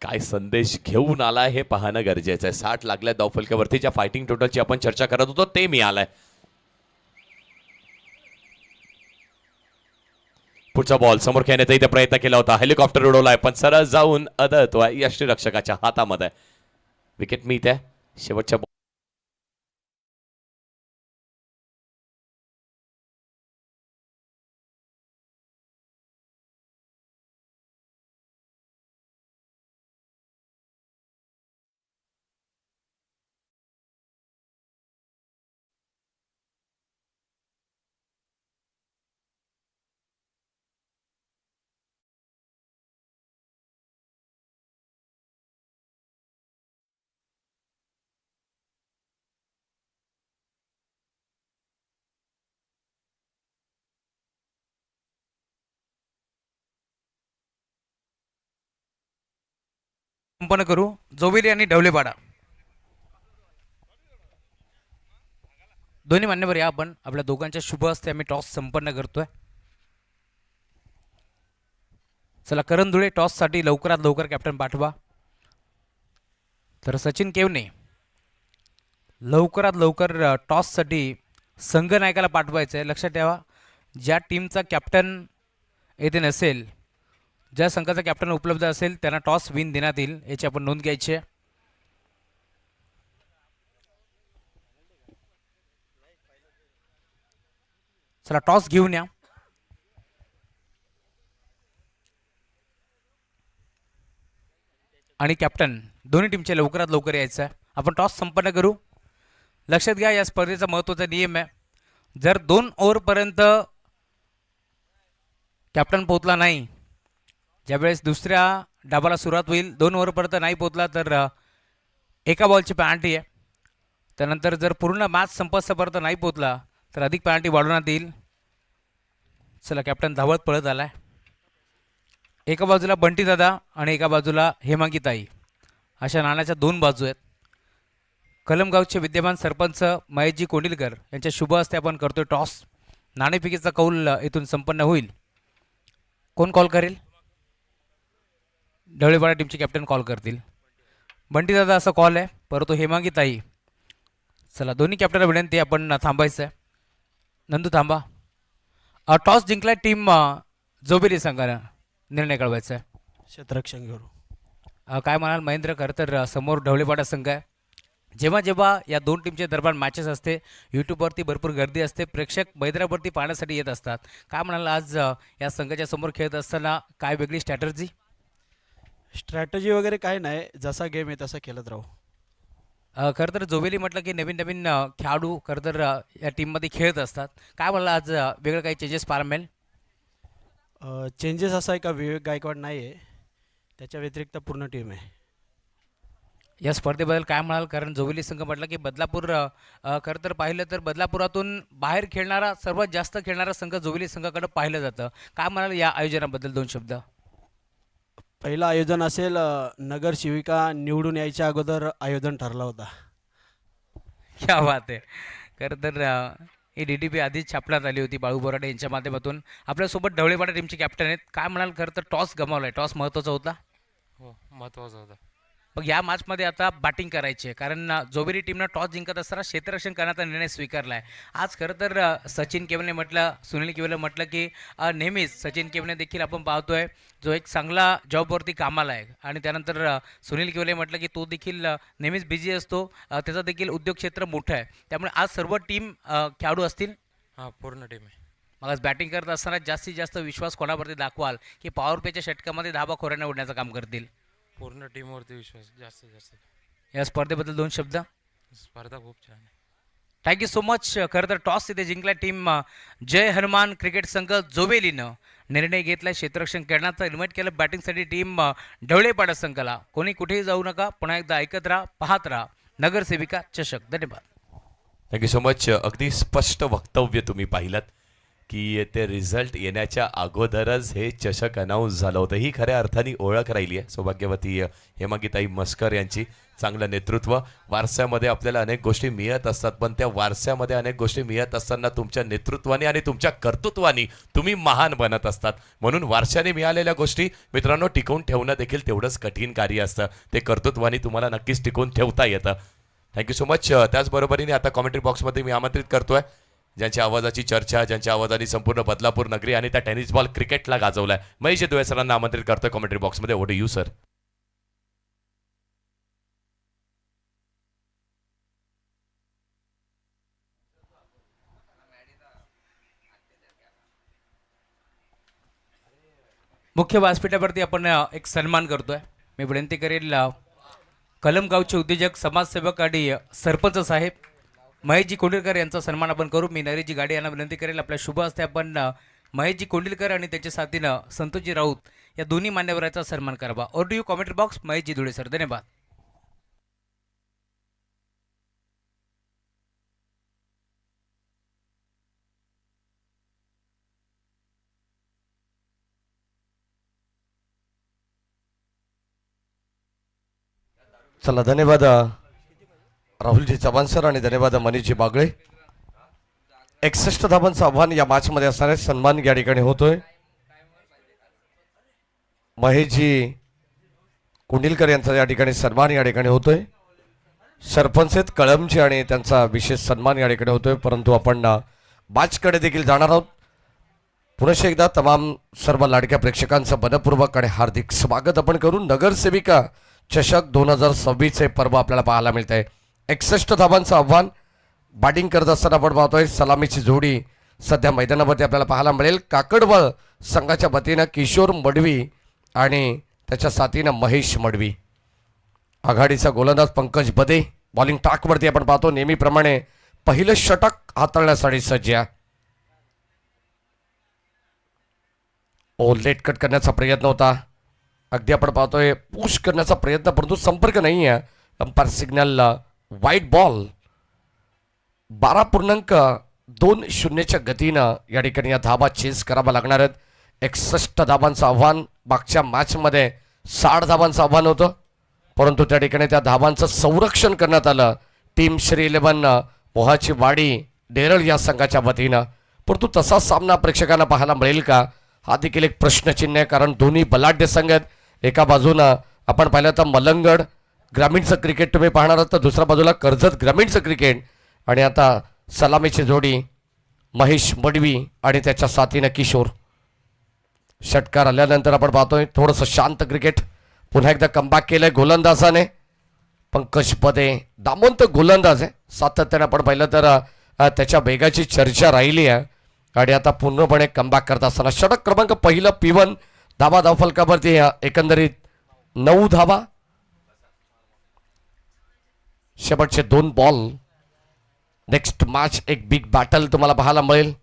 काय संदेश घेऊन आलाय हे पाहणं गरजेचं आहे. 60 लागल्या धावफलकावरती. ज्या फायटिंग टोटलची आपण चर्चा करत होतो ते मिळालंय. पुढचा बॉल समोर खेळण्याचा इथे प्रयत्न केला होता. हेलिकॉप्टर उडवलाय पण सरळ जाऊन अडतोय यष्टीरक्षकाच्या हातामध्ये. विकेट मिळते. शेवटच्या संपन्न करू. जोवेली आणि ढवळेपाडा दोन्ही मान्यवर या आपण आपल्या दोघांच्या शुभ हस्ते आम्ही टॉस संपन्न करतोय. चला करण धुळे टॉससाठी लवकरात लवकर कॅप्टन पाठवा. तर सचिन केवने लवकरात लवकर टॉससाठी संघ नायकाला पाठवायचं आहे. लक्षात ठेवा, ज्या टीमचा कॅप्टन येथे नसेल, ज्या संघाचा कॅप्टन उपलब्ध असेल त्यांना टॉस विन देण्यात येईल, याची आपण नोंद घ्यायची आहे. चला टॉस घेऊन या. आणि कॅप्टन दोन्ही टीमचे लवकरात लवकर यायचं आहे. आपण टॉस संपन्न करू. लक्षात घ्या, या स्पर्धेचा महत्त्वाचा नियम आहे, जर 2 ओव्हरपर्यंत कॅप्टन पोहोचला नाही, ज्यावेळेस दुसऱ्या डाबाला सुरुवात होईल, 2 ओव्हरपर्यंत नाही पोहोचला तर एका बॉलची पॅनल्टी आहे. त्यानंतर जर पूर्ण मॅच संपस्तपर्यंत नाही पोहोचला तर अधिक पॅनल्टी वाढवण्यात येईल. चला कॅप्टन धावत पळत आलाय. एका बाजूला बंटी दादा आणि एका बाजूला हेमांगी ताई, अशा नाण्याच्या 2 बाजू आहेत. कलमगावचे विद्यमान सरपंच महेशजी कोंडिलकर यांच्या शुभ हस्ते आपण करतोय टॉस. नाणेफेकीचा कौल इथून संपन्न होईल. कोण कॉल करेल? ढवळेपाडा टीमचे कॅप्टन कॉल करतील. बंटी दादा असा कॉल आहे, परंतु हेमांगी ताई. चला दोन्ही कॅप्टनला विनंती आहे, आपण थांबायचं आहे. नंदू थांबा. टॉस जिंकलाय टीम जोबेली संघानं, निर्णय कळवायचा आहे. क्षेत्ररक्षण घेऊ. काय म्हणाल महेंद्र? खरं तर समोर ढवळेपाडा संघ आहे. जेव्हा जेव्हा या 2 टीमच्या दरम्यान मॅचेस असते, यूट्यूबवरती भरपूर गर्दी असते, प्रेक्षक मैदानावरती पाहण्यासाठी येत असतात. काय म्हणाल आज या संघाच्या समोर खेळत असताना काय वेगळी स्ट्रॅटर्जी? स्ट्रॅटजी वगैरे काय नाही, जसा गेम आहे तसा खेळत राहू. खरं तर जोबेली म्हटलं की नवीन नवीन खेळाडू खरं तर या टीममध्ये खेळत असतात. काय म्हणाल आज वेगळं काही चेंजेस पाहायला मिळेल? चेंजेस असा आहे का विवेक गायकवाड नाही आहे, त्याच्या व्यतिरिक्त पूर्ण टीम आहे. या स्पर्धेबद्दल काय म्हणाल? कारण जोबेली संघ म्हटलं की बदलापूर, खरं तर पाहिलं तर बदलापुरातून बाहेर खेळणारा, सर्वात जास्त खेळणारा संघ जोबेली संघाकडे पाहिलं जातं. काय म्हणाल या आयोजनाबद्दल 2 शब्द? पहिलं आयोजन असेल, नगरसेविका निवडून यायच्या अगोदर आयोजन ठरला होता. क्या बात आहे. खरं तर ही DTP आधीच छापण्यात आली होती बाळू बोराडे यांच्या माध्यमातून. आपल्यासोबत ढवळेपाडा टीमचे कॅप्टन आहेत. काय म्हणाल? खरं तर टॉस गमावलाय, टॉस महत्त्वाचा होता. हो, महत्त्वाचा होता. मग या मॅचमध्ये आता बॅटिंग करायची आहे, कारण जोबेली टीमनं टॉस जिंकत असताना क्षेत्ररक्षण करण्याचा निर्णय स्वीकारला आहे. आज खरं तर सचिन केवलने म्हटलं, सुनील केवलने म्हटलं की नेहमीच सचिन केवलने देखील आपण पाहतोय जो एक चांगला जॉबवरती कामाला आहे. आणि त्यानंतर सुनील केवलने म्हटलं की तो देखील नेहमीच बिझी असतो, त्याचं देखील उद्योग क्षेत्र मोठं आहे. त्यामुळे आज सर्व टीम खेळाडू असतील. हां, पूर्ण टीम आहे. मग आज बॅटिंग करत असताना जास्तीत जास्त विश्वास कोणावरती दाखवाल की पॉवर प्लेच्या षटकामध्ये धाबा खोऱ्याने उडण्याचं काम करतील? पूर्ण टीमवरती विश्वास जास्तीत जास्त. या स्पर्धेबद्दल 2 शब्द. स्पर्धा खूप छान आहे. Thank you so much. खरं तर टॉस तिथे जिंकला टीम जय हनुमान क्रिकेट संघ जोबेलीनं. निर्णय घेतला क्षेत्ररक्षण करण्याचा, इन्व्हाइट केलं बॅटिंगसाठी टीम ढवळेपाडा संघाला. कोणी कुठेही जाऊ नका, पुन्हा एकदा ऐकत राहा, पाहत राहा नगरसेविका चषक. धन्यवाद. Thank you so much. अगदी स्पष्ट वक्तव्य तुम्ही पाहिलं की ते रिझल्ट येण्याच्या अगोदरच हे चषक अनाऊन्स झालं होतं. ही खऱ्या अर्थाने ओळख राहिली आहे सौभाग्यवती हेमांगीताई मस्कर यांची. चांगलं नेतृत्व. वारसामध्ये आपल्याला अनेक गोष्टी मिळत असतात, पण त्या वारसामध्ये अनेक गोष्टी मिळत असताना तुमच्या नेतृत्वाने आणि तुमच्या कर्तृत्वाने तुम्ही महान बनत असतात. म्हणून वारशाने मिळालेल्या गोष्टी मित्रांनो टिकवून ठेवणं देखील तेवढंच कठीण कार्य असतं. ते कर्तृत्वाने तुम्हाला नक्कीच टिकवून ठेवता येतं. Thank you so much. त्याचबरोबरीने आता कॉमेंट्री बॉक्समध्ये मी आमंत्रित करतोय ज्यांच्या आवाजाची चर्चा, ज्यांच्या आवाजाने संपूर्ण बदलापूर नगरी आणि त्या टेनिस बॉल क्रिकेटला गाजवलाय, महेश दुवे सरांना आमंत्रित करतोय कॉमेंट्री बॉक्समध्ये. Over to you sir. मुख्य व्यासपीठावरती आपण एक सन्मान करतोय. मी विनंती करेल कलमगावचे उद्योजक, समाजसेवक आणि सरपंच साहेब महेशजी कोंडिलकर यांचा सन्मान आपण करू. मी नरेशजी गाडी यांना विनंती करेल आपल्या शुभ हस्ते आपण महेशजी कोंडिलकर आणि त्यांच्या साथीनं संतोषजी राऊत या दोन्ही मान्यवरांचा सन्मान करावा. Over to you commentary box Maheshji Dhule sir. धन्यवाद. चला धन्यवाद राहुलजी चव्हाण सर आणि धन्यवाद मनीषजी बागळे. 61 धावांचं आव्हान या मॅच मध्ये असणार आहे. सन्मान या ठिकाणी होतोय. महेशजी कुंडिलकर यांचा या ठिकाणी सन्मान या ठिकाणी होतोय. सरपंच आहेत कळमचे आणि त्यांचा विशेष सन्मान या ठिकाणी होतोय. परंतु आपण मॅचकडे देखील जाणार आहोत. पुन्हा एकदा तमाम सर्व लाडक्या प्रेक्षकांचं मनपूर्वक आणि हार्दिक स्वागत आपण करून नगरसेविका चषक 2026 पर्व आपल्याला पाहायला मिळत आहे. 61 धावांचं आव्हान. बॅटिंग करत असताना आपण पाहतोय सलामीची जोडी सध्या मैदानावरती आपल्याला पाहायला मिळेल. काकडवळ संघाच्या वतीनं किशोर मडवी आणि त्याच्या साथीनं महेश मडवी. आघाडीचा गोलंदाज पंकज बदे बॉलिंग टाकवरती आपण पाहतो नेहमीप्रमाणे पहिलं षटक हाताळण्यासाठी सज्ज आहे. लेट कट करण्याचा प्रयत्न होता. अगदी आपण पाहतोय पुश करण्याचा प्रयत्न परंतु संपर्क नाही आहे. अंपायर सिग्नल वाईट बॉल. 12.20च्या गतीनं या ठिकाणी या धाबा चेस करावा लागणार आहेत. 61 धाबांचं आव्हान. मागच्या मॅचमध्ये 60 धाबांचं आव्हान होतं परंतु त्या ठिकाणी त्या धाबांचं संरक्षण करण्यात आलं टीम श्री 11 मोहाची वाडी डेरळ या संघाच्या वतीनं. परंतु तसा सामना प्रेक्षकांना पाहायला मिळेल का हा देखील एक प्रश्नचिन्ह आहे. कारण दोन्ही बलाढ्य संघ आहेत. एका बाजूनं आपण पाहिलं तर मलंगड ग्रामीणचं क्रिकेट तुम्ही पाहणार आहात तर दुसऱ्या बाजूला कर्जत ग्रामीणचं क्रिकेट. आणि आता सलामीची जोडी महेश मडवी आणि त्याच्या साथीनं किशोर. षटकार आल्यानंतर आपण पाहतोय थोडंसं शांत क्रिकेट. पुन्हा एकदा कमबॅक केलंय गोलंदाजाने. पंकज पदे दामवंत गोलंदाज आहे. सातत्याने आपण पाहिलं तर त्याच्या वेगाची चर्चा राहिली आहे आणि आता पूर्णपणे कमबॅक करत असताना षटक क्रमांक पहिलं P1 धाबा धावफलकावरती एकंदरीत 9 धाबा. शेवटचे 2 बॉल. नेक्स्ट मॅच एक बिग बॅटल तुम्हाला पाहायला मिळेल.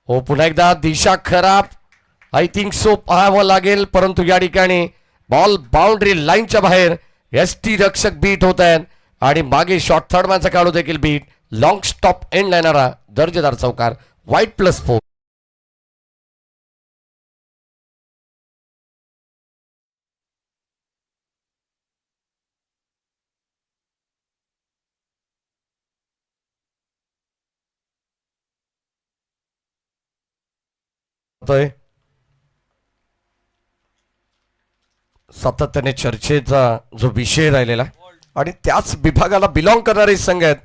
हो पुन्हा एकदा दिशा खराब आय थिंक सो पाहावं लागेल परंतु या ठिकाणी बॉल बाउंड्री लाईनच्या बाहेर. ST रक्षक बीट होत आहेत आणि मागे शॉर्ट थर्ड मॅनचा खेळाडू देखील बीट. लॉंग स्टॉप एंड लाईनरा दर्जेदार चौकार. वाईट +4. सातत्याने चर्चेचा जो विषय राहिलेला आणि त्याच विभागाला बिलॉंग करणारे संघ आहेत.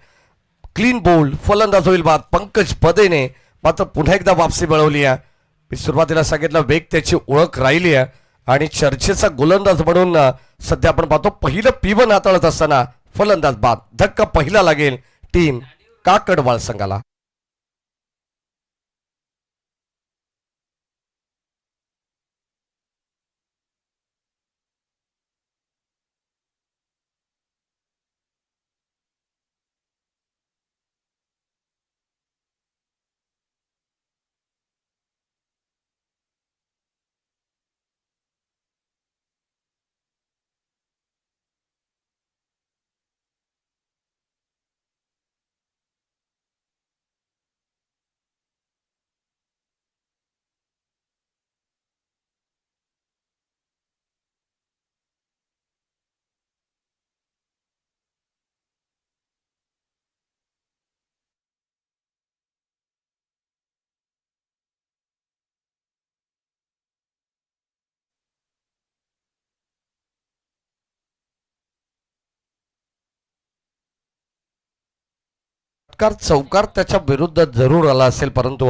क्लीन बोल्ड फलंदाज होईल बाद. पंकज पदेने मात्र पुन्हा एकदा वापसी मिळवली आहे. मी सुरुवातीला सांगितलं वेग त्याची ओळख राहिली आहे आणि चर्चेचा गोलंदाज म्हणून सध्या आपण पाहतो पहिलं P1 हाताळत असताना फलंदाज बाद. धक्का पहिला लागेल टीम काकडवाळ संघाला. चौकार त्याच्या विरुद्ध जरूर आला असेल परंतु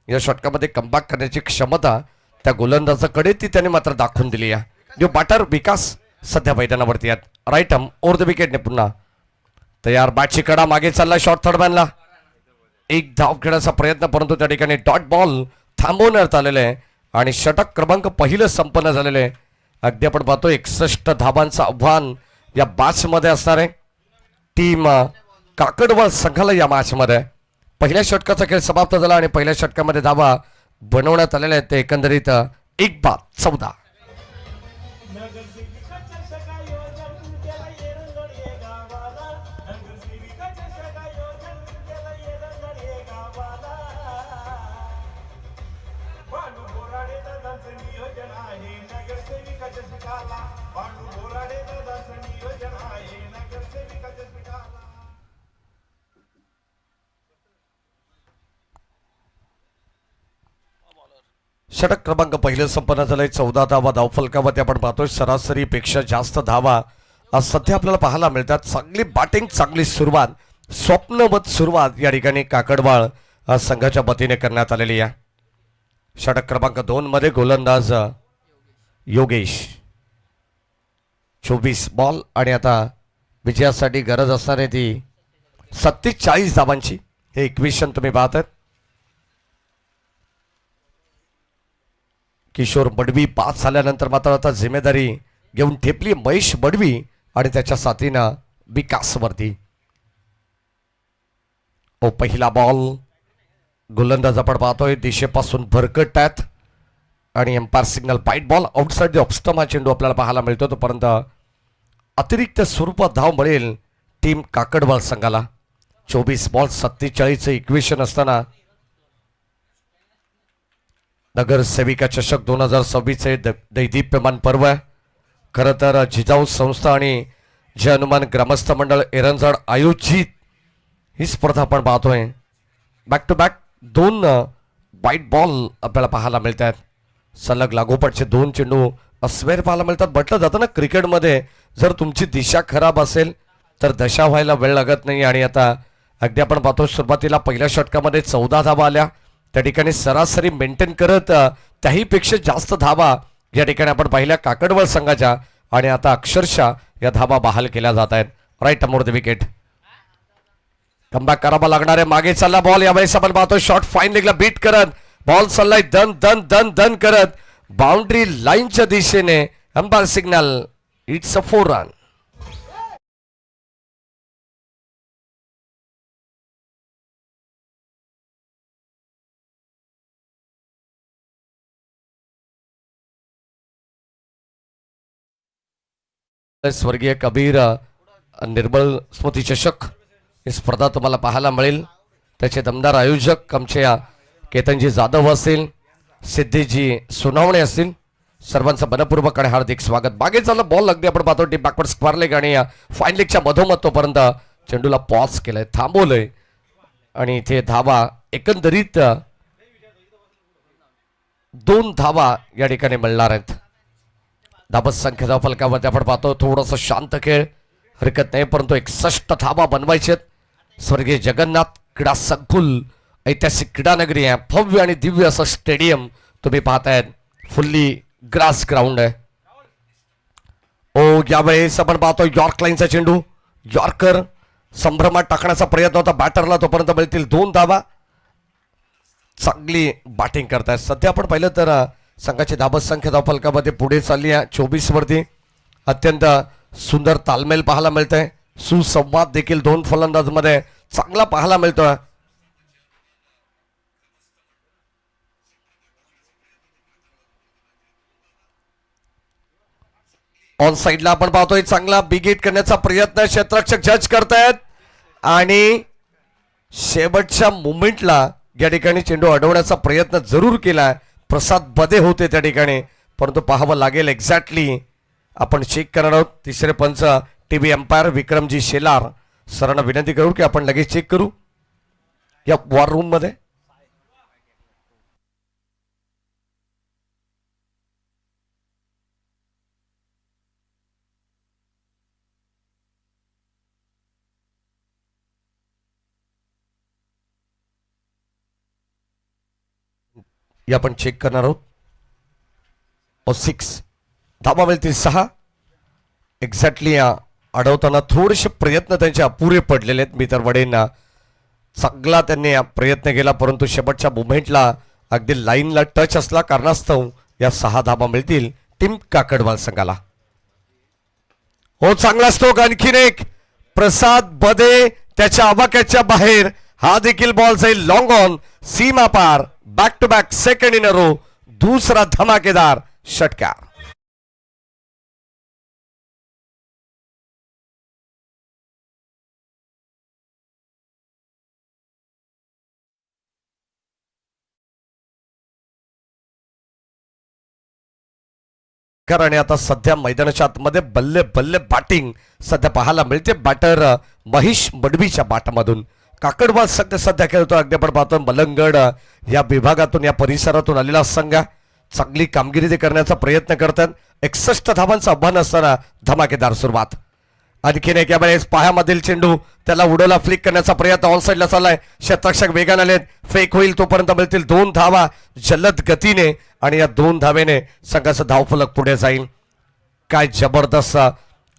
या षटकामध्ये कमबॅक करण्याची क्षमता त्या गोलंदाजाकडे ती त्याने मात्र दाखवून दिली आहे. जो बॅटर विकास सध्या मैदानावरती आहेत. राईट आर्म ओव्हर द विकेटने पुन्हा तयार. बॅटची कडा मागे चालला शॉर्ट थर्ड मॅनला. एक धाव खेळण्याचा प्रयत्न परंतु त्या ठिकाणी डॉट बॉल थांबवण्यात आलेले आहे आणि षटक क्रमांक पहिलं संपन्न झालेलं आहे. अगदी आपण पाहतो 61 धाबांचं आव्हान या मॅचमध्ये असणार आहे. टीम काकडवाळ संघाला या मॅचमध्ये पहिल्या षटकाचा खेळ समाप्त झाला आणि पहिल्या षटकामध्ये धावा बनवण्यात आलेल्या आहेत ते एकंदरीत 1/14. षटक क्रमांक पहिलं संपन्न झालंय. 14 धावा धावफलकामध्ये आपण पाहतोय. सरासरीपेक्षा जास्त धावा आज सध्या आपल्याला पाहायला मिळतात. चांगली बॅटिंग, चांगली सुरुवात, स्वप्नवत सुरुवात या ठिकाणी काकडवाळ संघाच्या वतीने करण्यात आलेली आहे. षटक क्रमांक 2 मध्ये गोलंदाज योगेश. 24 बॉल आणि आता विजयासाठी गरज असणारी ती 47 धावांची. हे इक्वेशन तुम्ही पाहतात. किशोर बडवी पास झाल्यानंतर मात्र आता जिम्मेदारी घेऊन ठेपली महेश बडवी आणि त्याच्या साथीनं विकासवरती. पहिला बॉल. गोलंदाज आपण पाहतोय दिशेपासून भरकटतात आणि एम्पायर सिग्नल पाईट बॉल. आउटसाइड द ऑफस्टम हा चेंडू आपल्याला पाहायला मिळतो. तोपर्यंत अतिरिक्त स्वरूपात धाव मिळेल टीम काकडवाळ संघाला. 24 बॉल 47 इक्वेशन असताना नगरसेविका चषक 2026 दैदिप्यमान पर्व आहे. खरं तर जिजाऊ संस्था आणि जय हनुमान ग्रामस्थ मंडळ एरंजड आयोजित ही स्पर्धा आपण पाहतोय. बॅक टू बॅक 2 वाईट बॉल आपल्याला पाहायला मिळत आहेत. सलग लागोपाठचे 2 चेंडू अस्वेर पाहायला मिळतात. म्हटलं जातं ना क्रिकेटमध्ये, जर तुमची दिशा खराब असेल तर दशा व्हायला वेळ लागत नाही. आणि आता अगदी आपण पाहतो सुरुवातीला पहिल्या षटकामध्ये 14 धावा आल्या. त्या ठिकाणी सरासरी मेंटेन करत त्याहीपेक्षा जास्त धावा या ठिकाणी आपण पाहिल्या काकडवाळ संघाच्या. आणि आता अक्षरशः या धावा बहाल केल्या जात आहेत. Right arm over the wicket. Comeback करावा लागणार आहे. मागे चालला बॉल. यावेळेस आपण पाहतो शॉर्ट फाईन लेगला बीट करत बॉल चाललाय दन दन दन दन करत बाउंड्री लाईनच्या दिशेने. Umpire signal. It's a 4 run. स्वर्गीय कबीर निर्मळ स्मृती चषक ही स्पर्धा तुम्हाला पाहायला मिळेल. त्याचे दमदार आयोजक आमचे केतनजी जाधव असतील, सिद्धीजी सुनावणे असतील. सर्वांचं मनपूर्वक आणि हार्दिक स्वागत. मागे चालला बॉल. अगदी आपण पाहतो टीम बॅकवर्ड स्क्वेअर लेग आणि फाईन लेगच्या मधोमध तोपर्यंत चेंडूला पॉज केलंय, थांबवलंय आणि इथे धावा एकंदरीत 2 धावा या ठिकाणी मिळणार आहेत. धाबत संख्येचा फलकामध्ये आपण पाहतो थोडंसं शांत खेळ हरकत नाही, परंतु 61 धावा बनवायचे. स्वर्गीय जगन्नाथ क्रीडा संकुल ऐतिहासिक क्रीडा नगरी आहे. भव्य आणि दिव्य असं स्टेडियम तुम्ही पाहतायत. फुल्ली ग्रास ग्राउंड आहे. यावेळेस आपण पाहतो यॉर्क लाईनचा चेंडू. यॉर्कर संभ्रमात टाकण्याचा प्रयत्न होता बॅटरला. तोपर्यंत मिळतील 2 धावा. चांगली बॅटिंग करतायत. सध्या आपण पाहिलं तर संघाची धाबत संख्या धावफलकामध्ये पुढे चालली आहे 24 वरती. अत्यंत सुंदर तालमेल पाहायला मिळतंय. सुसंवाद देखील 2 फलंदाजमध्ये चांगला पाहायला मिळतोय. ऑन साइडला आपण पाहतोय चांगला बिग हिट करण्याचा प्रयत्न क्षेत्ररक्षक जज करतायत आणि शेवटच्या मुमेंटला या ठिकाणी चेंडू अडवण्याचा प्रयत्न जरूर केलाय. प्रसाद बदे होते त्या ठिकाणी, परंतु पाहावं लागेल एक्झॅक्टली. आपण चेक करणार आहोत. तिसरे पंच टीव्ही अंपायर विक्रमजी शेलार सरांना विनंती करू की आपण लगेच चेक करू या वॉर रूम मध्ये. या आपण चेक करणार आहोत. 6 धावा मिळतील 6 एक्झॅक्टली. अडवताना थोडेसे प्रयत्न त्यांचे अपुरे पडलेले आहेत. मी तर वडेन चांगला त्यांनी प्रयत्न केला, परंतु शेवटच्या मुव्हमेंटला अगदी लाईनला टच असला कारणास्तव या 6 धावा मिळतील टीम काकडवाल संघाला. चांगला स्ट्रोक. आणखीन एक प्रसाद बदे त्याच्या आवाक्याच्या बाहेर. हा देखील बॉल जाईल लॉंग ऑन सीमा पार. Back to back second in a row. दूसरा धमाकेदार षटकार. आणि आता सध्या मैदानाच्या आतमध्ये बल्ले बल्ले बॅटिंग सध्या पाहायला मिळते. बॅटर महेश बडवीच्या बाटामधून काकडवाल सध्या खेळतो. अगदी आपण पाहतो मलंगड या विभागातून या परिसरातून आलेला संघ. चांगली कामगिरी ते करण्याचा प्रयत्न करतात. 61 धावांचं आव्हान असताना धमाकेदार सुरुवात. आणखीन एक यावेळेस पायामधील चेंडू त्याला उडवला, फ्लिक करण्याचा प्रयत्न ऑन साईडला चाललाय. क्षेत्ररक्षक वेगाने आलेत, फेक होईल तोपर्यंत मिळतील 2 धावा जलद गतीने आणि या 2 धावेने संघाचा धावफलक पुढे जाईल. काय जबरदस्त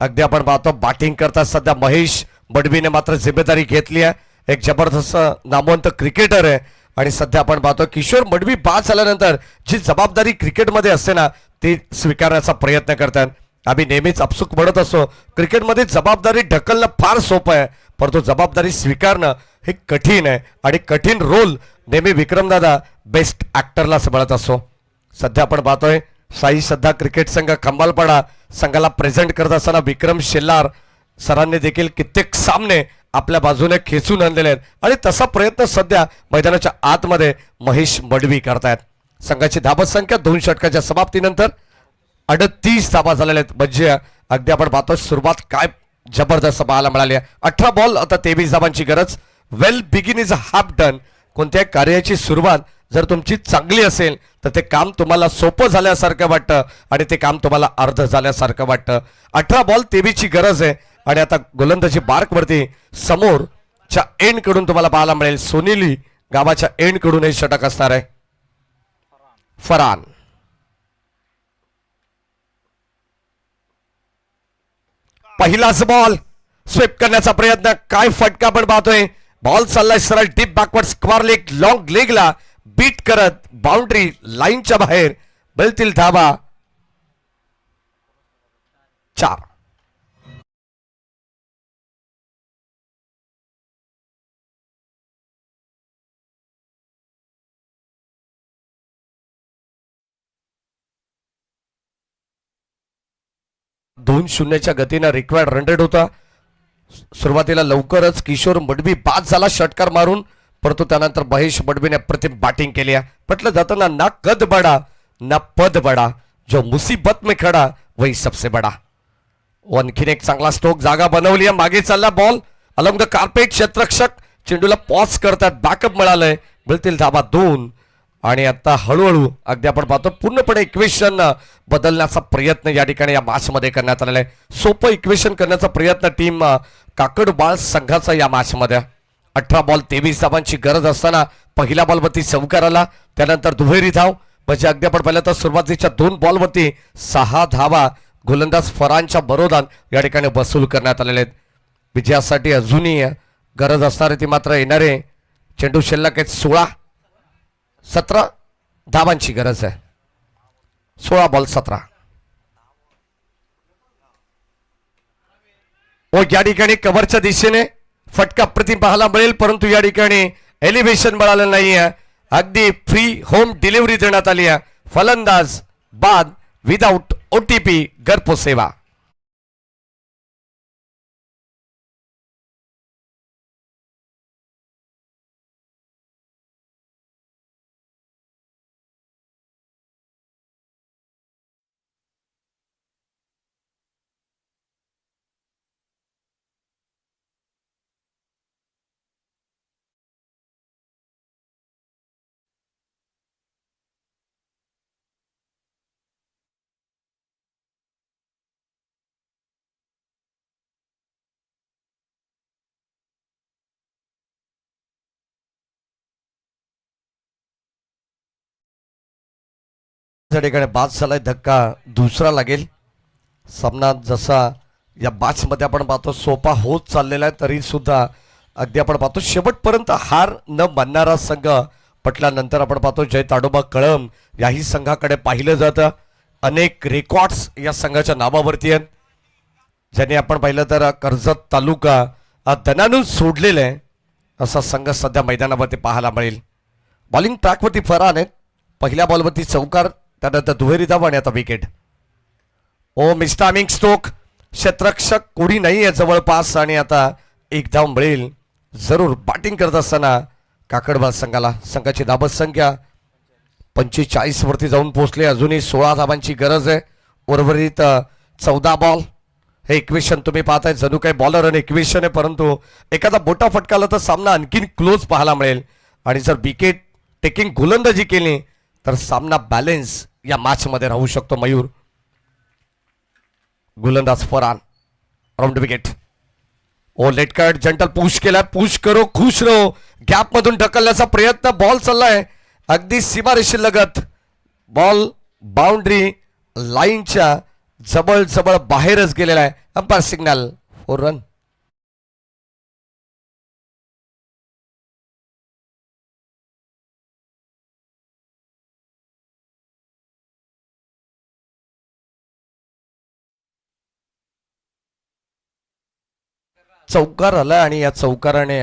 अगदी आपण पाहतो बॅटिंग करतात सध्या महेश मडवीने मात्र जिम्मेदारी घेतली आहे. एक जबरदस्त नामवंत क्रिकेटर आहे आणि सध्या आपण पाहतो किशोर मडवी बाद झाल्यानंतर जी जबाबदारी क्रिकेटमध्ये असते ना ती स्वीकारण्याचा प्रयत्न करतात. आम्ही नेहमीच अपसुक म्हणत असतो क्रिकेटमध्ये जबाबदारी ढकलणं फार सोपं आहे, परंतु जबाबदारी स्वीकारणं हे कठीण आहे आणि कठीण रोल नेहमी विक्रमदादा बेस्ट ॲक्टरला सांभाळत असतो. सध्या आपण पाहतोय साई सध्या क्रिकेट संघ खंबालपाडा संघाला प्रेझेंट करत असताना विक्रम शेल्लार सरांनी देखील कित्येक सामने आपल्या बाजूने खेचून आणलेले आहेत आणि तसा प्रयत्न सध्या मैदानाच्या आतमध्ये महेश मडवी करतायत. संघाची धाबत संख्या 2 षटकाच्या समाप्तीनंतर 38 धाबा झालेल्या आहेत. म्हणजे अगदी आपण पाहतो सुरुवात काय जबरदस्त पाहायला मिळाली आहे. 18 बॉल आता 23 धाबांची गरज. वेल बिगिन इज हाफ डन. कोणत्याही कार्याची सुरुवात जर तुमची चांगली असेल तर ते काम तुम्हाला सोपं झाल्यासारखं वाटतं आणि ते काम तुम्हाला अर्ध झाल्यासारखं वाटतं. 18 बॉल 23 ची गरज आहे आणि आता गोलंदाजी बार्कवरती समोरच्या एंड कडून तुम्हाला पाहायला मिळेल सोनेली गावाच्या एंड कडून हे षटक असणार आहे. फरान पहिलाच बॉल स्वीप करण्याचा प्रयत्न. काय फटका आपण पाहतोय. बॉल चाललाय सरळ deep backward square leg long लेगला बीट करत बाउंड्री लाईनच्या बाहेर. मिळतील धावा 4. दोन 0च्या गतीनं रिक्वायर्ड रन रेट होता. सुरुवातीला लवकरच किशोर मडवी बाद झाला षटकार मारून, परंतु त्यानंतर महेश मडवीने अप्रतिम बॅटिंग केली आहे. म्हटलं जातं ना कद बडा ना पद बडा, जो मुसीबत में खडा वही सबसे बडा. आणखीन एक चांगला स्ट्रोक जागा बनवली आहे. मागे चालला बॉल अलॉंग द कार्पेट. क्षेत्ररक्षक चेंडूला पॉज करतात, बॅकअप मिळालंय. मिळतील धाबा 2 आणि आता हळूहळू अगदी आपण पाहतो पूर्णपणे इक्वेशन बदलण्याचा प्रयत्न या ठिकाणी या मॅच मध्ये करण्यात आलेला आहे. सोपं इक्वेशन करण्याचा प्रयत्न टीम काकडबाळ संघाचा या मॅच मध्ये. 18 बॉल 23 धावांची गरज असताना पहिल्या बॉलवरती चौकार आला, त्यानंतर दुहेरी धाव. म्हणजे अगदी आपण पाहिलं तर सुरुवातीच्या 2 बॉलवरती 6 धावा गोलंदाज फरानच्या बरोदान या ठिकाणी वसूल करण्यात आलेले आहेत. विजयासाठी अजूनही गरज असणारे ती मात्र येणारे चेंडू शिल्लक आहेत. 17 धावांची गरज आहे. 16 बॉल 17. या ठिकाणी कव्हरच्या दिशेने फटका प्रतिम पाहायला मिळेल, परंतु या ठिकाणी एलिव्हेशन मिळालं नाहीये. अगदी फ्री होम डिलिव्हरी देण्यात आली आहे. फलंदाज बाद विदाउट OTP घरपोच सेवा. त्या ठिकाणी बाद झालाय. धक्का दुसरा लागेल. सामना जसा या मॅच मध्ये आपण पाहतो सोपा होत चाललेला आहे, तरी सुद्धा अगदी आपण पाहतो शेवटपर्यंत हार न मानणारा संघ पटल्यानंतर आपण पाहतो जय ताडोबा कळम याही संघाकडे पाहिलं जातं. अनेक रेकॉर्ड्स या संघाच्या नावावरती आहेत, ज्याने आपण पाहिलं तर कर्जत तालुका धनानून सोडलेला आहे असा संघ सध्या मैदानावरती पाहायला मिळेल. बॉलिंग ट्रॅकवरती फरान आहेत. पहिल्या बॉलवरती चौकार, त्यानंतर दुहेरी धाव आणि आता विकेट. मिस्टामिंग स्ट्रोक. क्षेत्ररक्षक कोणी नाही आहे जवळपास आणि आता एक धाव मिळेल जरूर. बॅटिंग करत असताना काकडबाळ संघाला. संघाची धाबत संख्या 45 वरती जाऊन पोहोचले. अजूनही 16 धावांची गरज आहे. उर्वरित 14 बॉल. हे इक्वेशन तुम्ही पाहताय जणू काही बॉलर आणि इक्वेशन आहे, परंतु एखादा मोठा फटका आला तर सामना आणखीन क्लोज पाहायला मिळेल आणि जर विकेट टेकिंग गोलंदाजी केली तर सामना बॅलेन्स या मॅच मध्ये राहू शकतो मयूर. गोलंदाज फरहान राऊंड विकेट. ओ लेट कट जंटल पुश केला. पुश करो खुश रहो. गॅप मधून ढकलण्याचा प्रयत्न. बॉल चाललाय अगदी सीमारेषेलगत. बॉल बाउंड्री लाईनच्या जवळ जवळ बाहेरच गेलेला आहे. Umpire signal for run. चौकार आला आणि या चौकाराने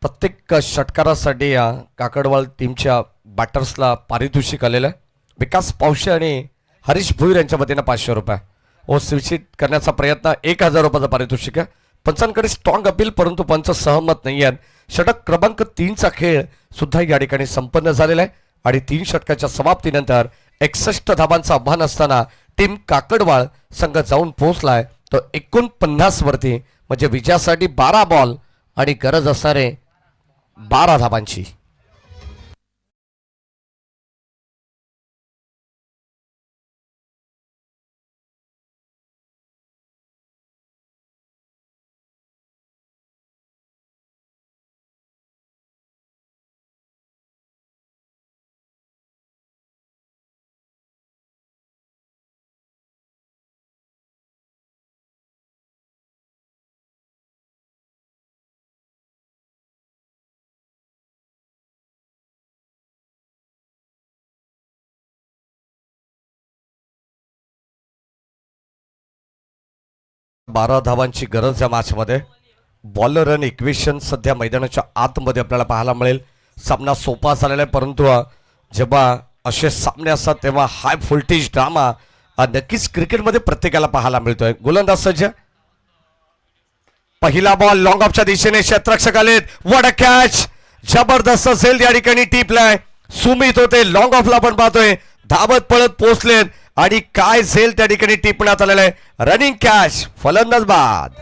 प्रत्येक षटकारासाठी या काकडवाळ टीमच्या बॅटर्सला पारितोषिक आलेलं आहे. विकास पावशे आणि हरीश भुईर यांच्या वतीनं 500 रुपये. ओ स्विचिट करण्याचा प्रयत्न. 1000 रुपयाचं पारितोषिक आहे. पंचांकडे स्ट्रॉंग अपील परंतु पंच सहमत नाही आहेत. षटक क्रमांक 3चा खेळ सुद्धा या ठिकाणी संपन्न झालेला आहे आणि 3 षटकाच्या समाप्तीनंतर 61 धाबांचं आव्हान असताना टीम काकडवाळ संघ जाऊन पोहोचलाय तो 49 वरती. म्हणजे विजयासाठी 12 बॉल आणि गरज असणारे 12 धाबांची. बारा धावांची गरज या मॅचमध्ये. बॉलर रन इक्वेशन सध्या मैदानाच्या आतमध्ये आपल्याला पाहायला मिळेल. सामना सोपा झालेला आहे परंतु जेव्हा असे सामने असतात तेव्हा हाय व्होल्टेज ड्रामा नक्कीच क्रिकेटमध्ये प्रत्येकाला पाहायला मिळतोय. गोलंदाज सज्ज. पहिला बॉल लॉंग ऑफच्या दिशेने क्षेत्ररक्षक आलेत. वड कॅच जबरदस्त झेल या ठिकाणी टिपलाय. सुमित होते लॉंग ऑफला पण पाहतोय. धावत पळत पोहोचलेत आणि काय झेल त्या ठिकाणी टिपण्यात आलेलं आहे. रनिंग कॅच फलंदाज बाद.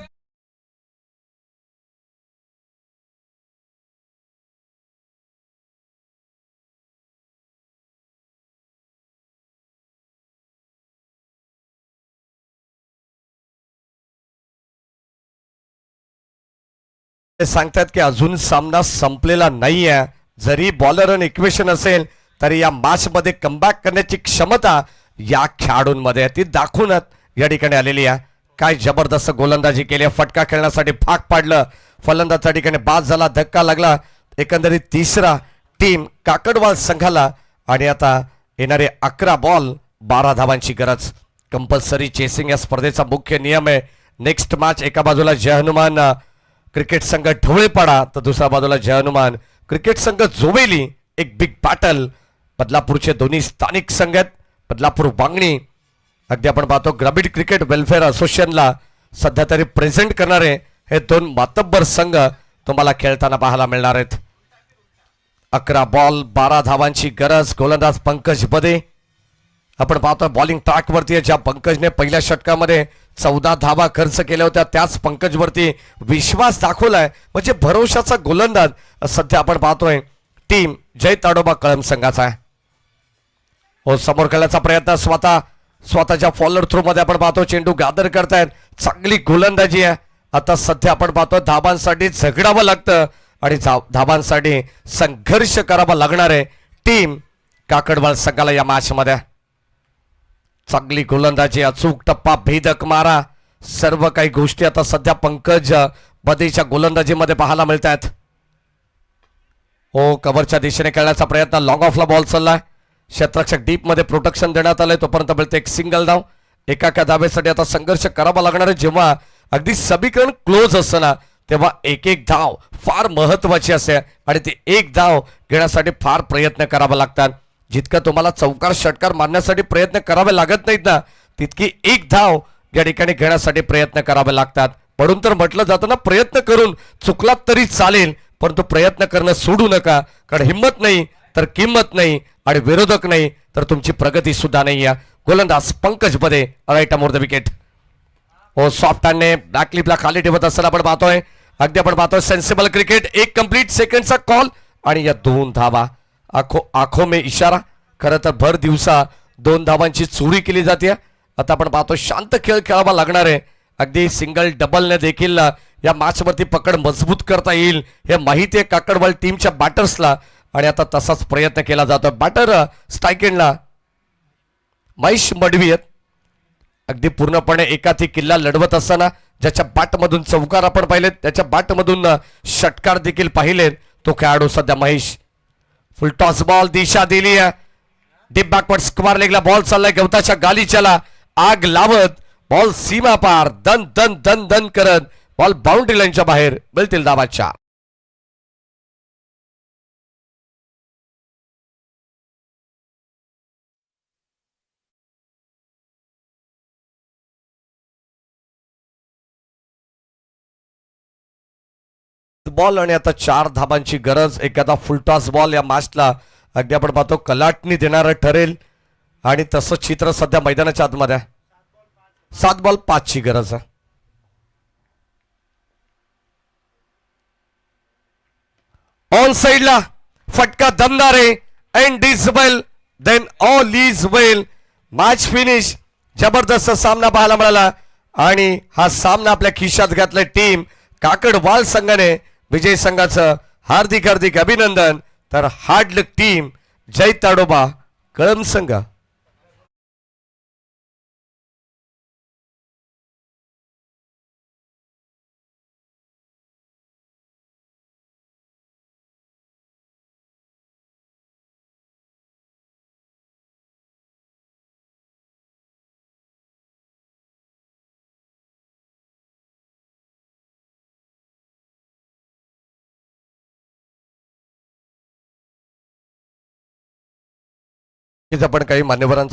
सांगतात की अजून सामना संपलेला नाहीये. जरी बॉलर आणि इक्वेशन असेल तरी या मॅच मध्ये कमबॅक करण्याची क्षमता या खेळाडूंमध्ये ती दाखवण्यात या ठिकाणी आलेली आहे. काय जबरदस्त गोलंदाजी केली. फटका खेळण्यासाठी भाग पाडलं. फलंदाज त्या ठिकाणी बाद झाला. धक्का लागला. एकंदरीत तिसरा टीम काकडवाळ संघाला आणि आता येणारे 11 बॉल 12 धावांची गरज. कंपल्सरी चेसिंग या स्पर्धेचा मुख्य नियम आहे. नेक्स्ट मॅच एका बाजूला जय हनुमान क्रिकेट संघ ढवळेपाडा तर दुसऱ्या बाजूला जय हनुमान क्रिकेट संघ जोवेली. एक बिग बॅटल. बदलापूरचे दोन्ही स्थानिक संघ आहेत. बदलापूर वांगणी अगदी आपण पाहतो ग्रामीण क्रिकेट वेलफेअर असोसिएशनला सध्या तरी प्रेझेंट करणारे हे 2 मातब्बर संघ तुम्हाला खेळताना पाहायला मिळणार आहेत. 11 बॉल 12 धावांची गरज. गोलंदाज पंकज बदे आपण पाहतो बॉलिंग ट्रॅकवरती आहे. ज्या पंकजने पहिल्या षटकामध्ये 14 धावा खर्च केल्या होत्या त्याच पंकजवरती विश्वास दाखवलाय. म्हणजे भरोशाचा गोलंदाज सध्या आपण पाहतोय टीम जय ताडोबा कळम संघाचा आहे. हो समोर खेळण्याचा प्रयत्न. स्वतःच्या फॉलोअर थ्रू मध्ये आपण पाहतो चेंडू गादर करतायत. चांगली गोलंदाजी आहे. आता सध्या आपण पाहतो धाबांसाठी झगडावं लागतं आणि धाबांसाठी संघर्ष करावा लागणार आहे टीम काकडवाळ संघाला या मॅच मध्ये. चांगली गोलंदाजी. अचूक टप्पा. भेदक मारा. सर्व काही गोष्टी आता सध्या पंकज बदेच्या गोलंदाजीमध्ये पाहायला मिळत आहेत. हो कव्हरच्या दिशेने खेळण्याचा प्रयत्न. लॉंग ऑफला बॉल चाललाय. क्षेत्ररक्षक डीप मध्ये प्रोटेक्शन देण्यात आलंय. तोपर्यंत मिळते एक सिंगल धाव. एका धावेसाठी आता संघर्ष करावा लागणार आहे. जेव्हा अगदी समीकरण क्लोज असतं ना तेव्हा एक एक धाव फार महत्वाची असते आणि ती एक धाव घेण्यासाठी फार प्रयत्न करावे लागतात. जितकं तुम्हाला चौकार षटकार मारण्यासाठी प्रयत्न करावे लागत नाहीत ना तितकी एक धाव या ठिकाणी घेण्यासाठी प्रयत्न करावे लागतात. म्हणून तर म्हटलं जातं ना प्रयत्न करून चुकलात तरी चालेल परंतु प्रयत्न करणं सोडू नका. कारण हिंमत नाही तर किंमत नाही आणि विरोधक नाही तर तुमची प्रगती सुद्धा नाही आहे. गोलंदाज पंकज बदे राईट मोर द विकेट. हो सॉफ्ट हँडने बॅकलिपला खाली ठेवत असताना आपण पाहतोय. अगदी आपण पाहतोय सेन्सिबल क्रिकेट. एक कंप्लीट सेकंडचा कॉल आणि या 2 धावा. आखो में इशारा. खरं तर भर दिवसा 2 धावांची चोरी केली जाते. आता आपण पाहतो शांत खेळ खेळावा लागणार आहे. अगदी सिंगल डबलने देखील या मॅचवरती पकड मजबूत करता येईल हे माहिती आहे काकडवाल टीमच्या बॅटर्सला. आणि आता तसाच प्रयत्न केला जातो. बॅटर स्ट्राईक महेश मडवी आहेत. अगदी पूर्णपणे एकाती किल्ला लढवत असताना ज्याच्या बॅटमधून चौकार आपण पाहिलेत, त्याच्या बॅटमधून षटकार देखील पाहिलेत, तो खेळाडू सध्या महेश. फुल टॉस बॉल दिशा दिली आहे. डीप बॅकवर्ड स्क्वेअर लेगला बॉल चाललाय गवताच्या गालीच्याला आग लावत. बॉल सीमा पार दन दन दन दन करत बॉल बाउंड्री लाईनच्या बाहेर. मिळतील धावाच्या. बॉल आणि आता 4 धाबांची गरज. एखादा फुलटॉस बॉल या मॅचला अगदी आपण पाहतो कलाटणी देणारं ठरेल. आणि तसं चित्र सध्या मैदानाच्या आतमध्ये 7 बॉल 5 ची गरज आहे. ऑन साइडला फटका दमदार आहे. End is well then all is well. Match finish. जबरदस्त सामना पाहायला मिळाला आणि हा सामना आपल्या खिशात घातलाय टीम काकडवाल संघाने. विजय संघाचं हार्दिक हार्दिक अभिनंदन. तर हार्ड लक टीम जय ताडोबा कळम संघ. इथं आपण काही मान्यवरांचा